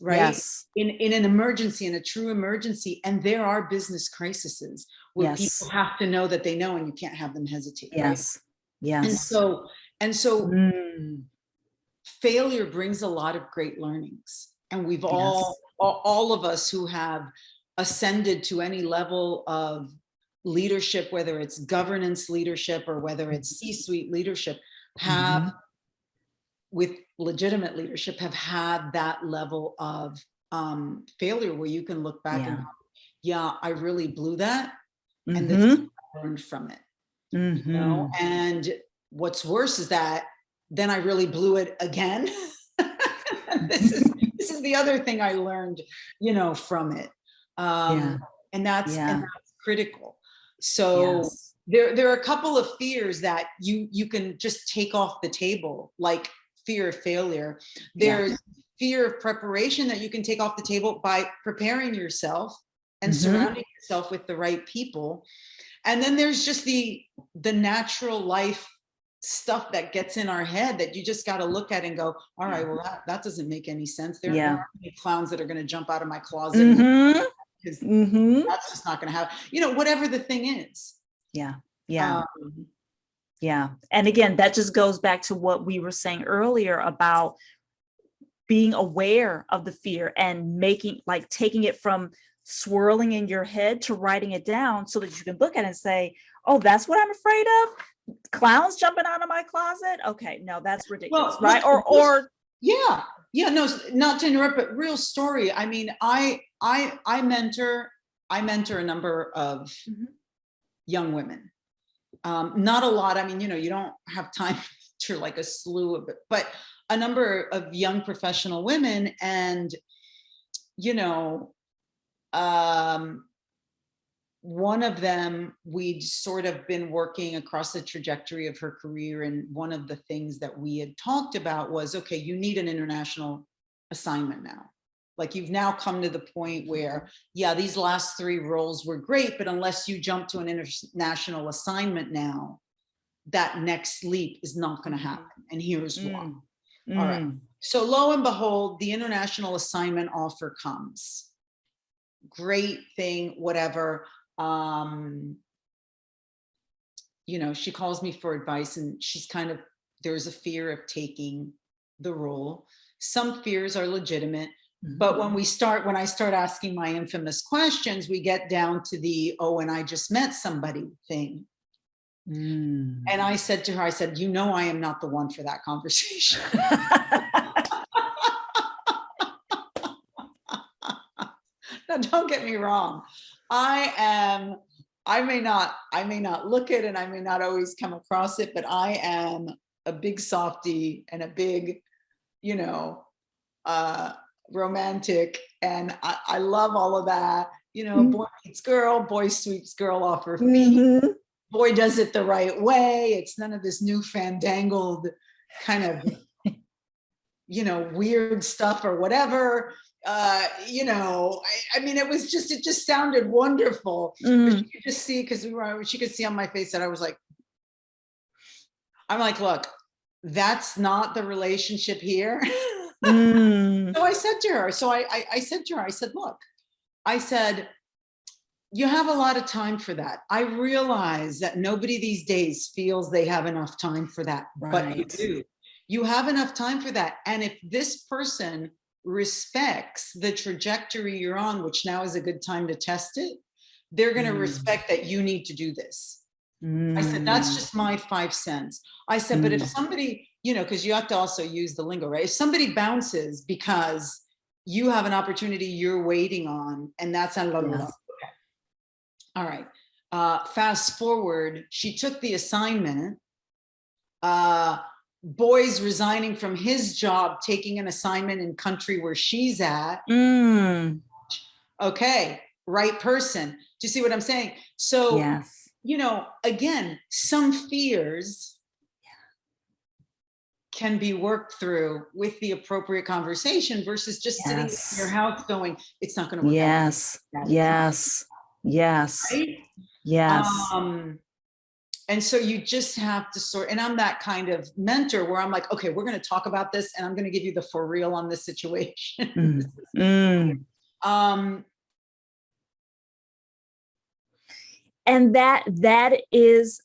right? Yes. In an emergency, in a true emergency, and there are business crises where people have to know that they know, and you can't have them hesitate. Yes. Right? Yes. And so failure brings a lot of great learnings, and we've all of us who have ascended to any level of leadership, whether it's governance leadership or whether it's C-suite leadership, have with legitimate leadership have had that level of failure where you can look back and go, I really blew that, and this is what I learned from it. And what's worse is that then I really blew it again. This is the other thing I learned, from it. And that's critical. So there are a couple of fears that you can just take off the table, like fear of failure. There's fear of preparation that you can take off the table by preparing yourself and surrounding yourself with the right people. And then there's just the natural life stuff that gets in our head that you just got to look at and go, all right, well, that doesn't make any sense. There aren't any clowns that are going to jump out of my closet. Because that's just not going to happen. Whatever the thing is. And again, that just goes back to what we were saying earlier about being aware of the fear and taking it from swirling in your head to writing it down so that you can look at it and say, oh, that's what I'm afraid of. Clowns jumping out of my closet. Okay, no, that's ridiculous. Right. No, not to interrupt, but real story. I mean, I mentor a number of young women. Not a lot. I mean, you don't have time to like a slew of it, but a number of young professional women. And, one of them, we'd sort of been working across the trajectory of her career. And one of the things that we had talked about was, okay, you need an international assignment now. Like you've now come to the point where, yeah, these last 3 roles were great, but unless you jump to an international assignment now, that next leap is not going to happen. And here's why. All right. So lo and behold, the international assignment offer comes. Great thing, whatever. You know, she calls me for advice, and she's kind of, there's a fear of taking the role. Some fears are legitimate, but when I start asking my infamous questions, we get down to the, oh, and I just met somebody thing. And I said to her, I said, you know, I am not the one for that conversation. Now, don't get me wrong. I may not look it, and I may not always come across it, but I am a big softie and a big, you know, romantic. And I love all of that. You know, boy meets girl, boy sweeps girl off her feet. Boy does it the right way. It's none of this new fandangled kind of, you know, weird stuff or whatever. You know, I mean, it just sounded wonderful. But she could just see, because she could see on my face that I was like, I'm like, look, that's not the relationship here. So I said to her, I said, look, I said, you have a lot of time for that. I realize that nobody these days feels they have enough time for that, but you do. You have enough time for that. And if this person respects the trajectory you're on, which now is a good time to test it, they're going to respect that you need to do this. I said, that's just my 5 cents. I said, but if somebody, you know, because you have to also use the lingo, right? If somebody bounces because you have an opportunity you're waiting on, and that's not okay. All right. Fast forward, she took the assignment. Boy's resigning from his job, taking an assignment in country where she's at. Okay, right person. Do you see what I'm saying? So, you know, again, some fears can be worked through with the appropriate conversation versus just sitting in your house going, it's not going to work out. And so you just have to sort, and I'm that kind of mentor where I'm like, okay, we're going to talk about this, and I'm going to give you the for real on this situation. And that is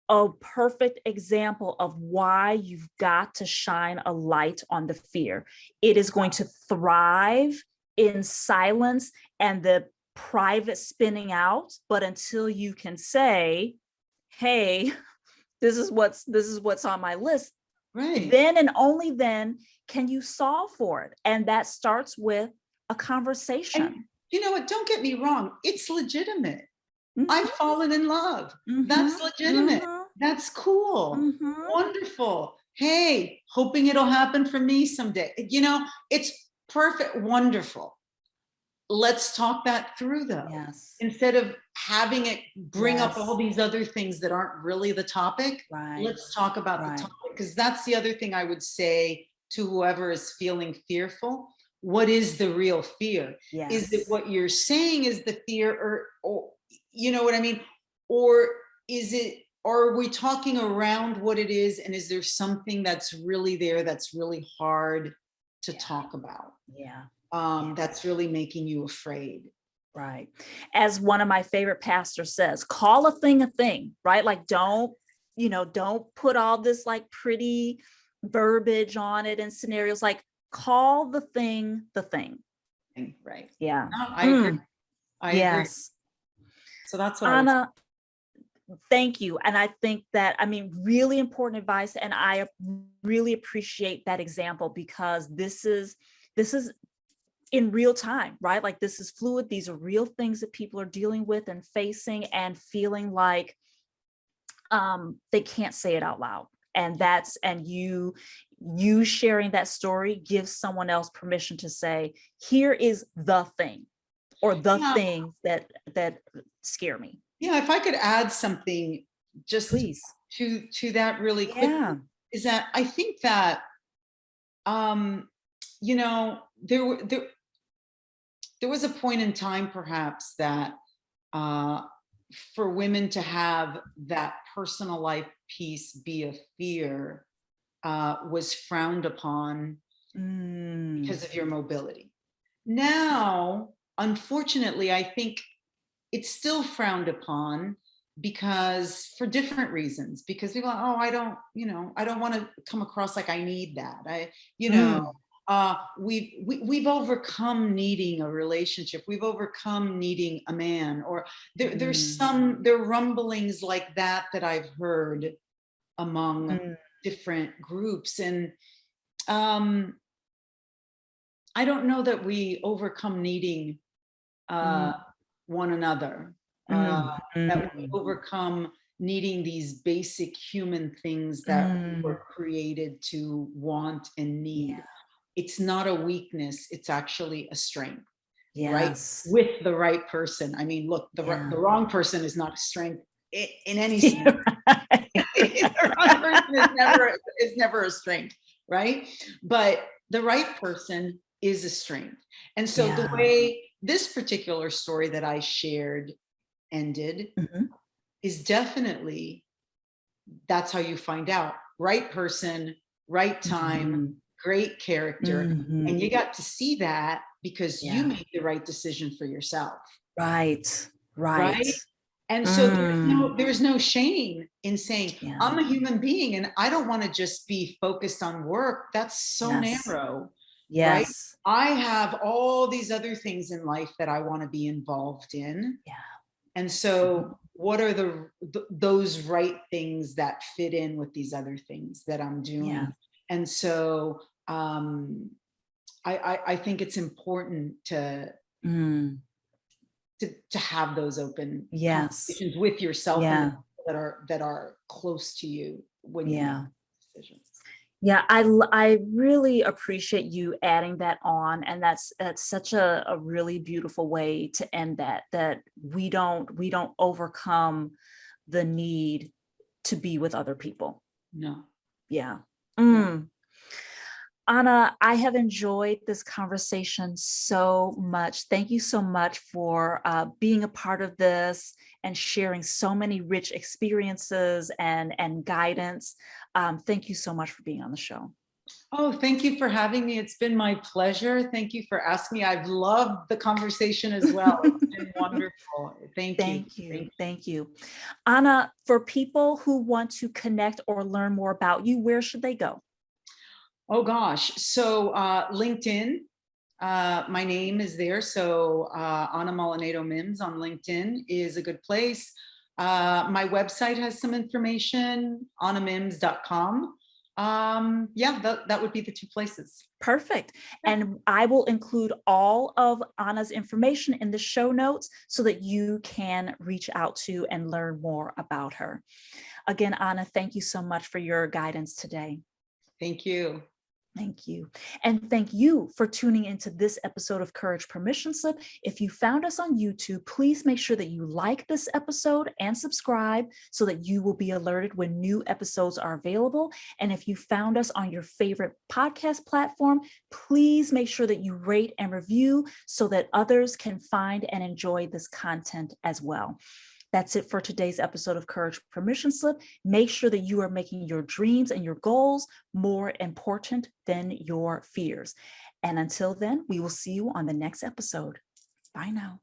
a perfect example of why you've got to shine a light on the fear. It is going to thrive in silence and the private spinning out, but until you can say, hey, this is what's on my list, then and only then can you solve for it. And that starts with a conversation. And you know what, don't get me wrong, it's legitimate. I've fallen in love. That's legitimate. That's cool. Wonderful. Hey, hoping it'll happen for me someday. You know, it's perfect. Wonderful. Let's talk that through, though. Instead of having it bring up all these other things that aren't really the topic, let's talk about the topic. Because that's the other thing I would say to whoever is feeling fearful. What is the real fear? Is it what you're saying is the fear, or you know what I mean? Or is it, or are we talking around what it is? And is there something that's really there that's really hard to talk about? That's really making you afraid. Right. As one of my favorite pastors says, call a thing, right? Like, don't put all this like pretty verbiage on it and scenarios, like call the thing. Right. Yeah. No, I agree. I agree. So that's what Ana, thank you. And I think that, I mean, really important advice. And I really appreciate that example, because this is in real time, right? Like, this is fluid. These are real things that people are dealing with and facing and feeling like they can't say it out loud. And you sharing that story gives someone else permission to say, here is the thing, or the things that scare me. Yeah, if I could add something just please to that really quickly, is that I think that you know, there was a point in time perhaps that uh, for women to have that personal life piece be a fear was frowned upon because of your mobility. Now, unfortunately, I think it's still frowned upon because for different reasons, because people are, oh, I don't, I don't want to come across like I need that. Mm, We've overcome needing a relationship. We've overcome needing a man, or there are rumblings like that I've heard among mm, different groups. And I don't know that we overcome needing uh, mm, one another, uh, mm, that we mm, overcome needing these basic human things that we mm. were created to want and Yeah. need. It's not a weakness, it's actually a strength, right? Yes. With the right person. I mean, look, Yeah. the wrong person is not a strength in any sense. You're right. The wrong person is never a strength, right? But the right person is a strength. And so the Yeah. way this particular story that I shared ended Mhm, is definitely, that's how you find out. Right person, right time, mhm, great character. mhm. And you got to see that because you Yeah. made the right decision for yourself, Right. Right. right? And so Mm. there's no shame in saying, Yeah. I'm a human being and I don't want to just be focused on work. That's so Yes. narrow, right? Yes. I have all these other things in life that I want to be involved in. Yeah. And Mhm. so what are those right things that fit in with these other things that I'm Yeah. doing? And so I think it's important Mm. to have those open Yes. conversations with yourself and the Yeah. people that are close to you when you're making Yeah. decisions. Yeah, I really appreciate you adding that on, and that's such a really beautiful way to end that we don't overcome the need to be with other people. No, Yeah. yeah. Mm. Anna, I have enjoyed this conversation so much. Thank you so much for being a part of this and sharing so many rich experiences and guidance. Thank you so much for being on the show. Oh, thank you for having me. It's been my pleasure. Thank you for asking me. I've loved the conversation as well. It's been wonderful. Thank you. Thank you. Thank you. Thank you. Anna, for people who want to connect or learn more about you, where should they go? Oh gosh. So LinkedIn, my name is there. So Ana Mollinedo Mims on LinkedIn is a good place. My website has some information, anamims.com. Yeah, that would be the two places. Perfect. Yeah. And I will include all of Anna's information in the show notes so that you can reach out to and learn more about her. Again, Anna, thank you so much for your guidance today. Thank you. Thank you. And thank you for tuning into this episode of Courage Permission Slip. If you found us on YouTube, please make sure that you like this episode and subscribe so that you will be alerted when new episodes are available. And if you found us on your favorite podcast platform, please make sure that you rate and review so that others can find and enjoy this content as well. That's it for today's episode of Courage Permission Slip. Make sure that you are making your dreams and your goals more important than your fears. And until then, we will see you on the next episode. Bye now.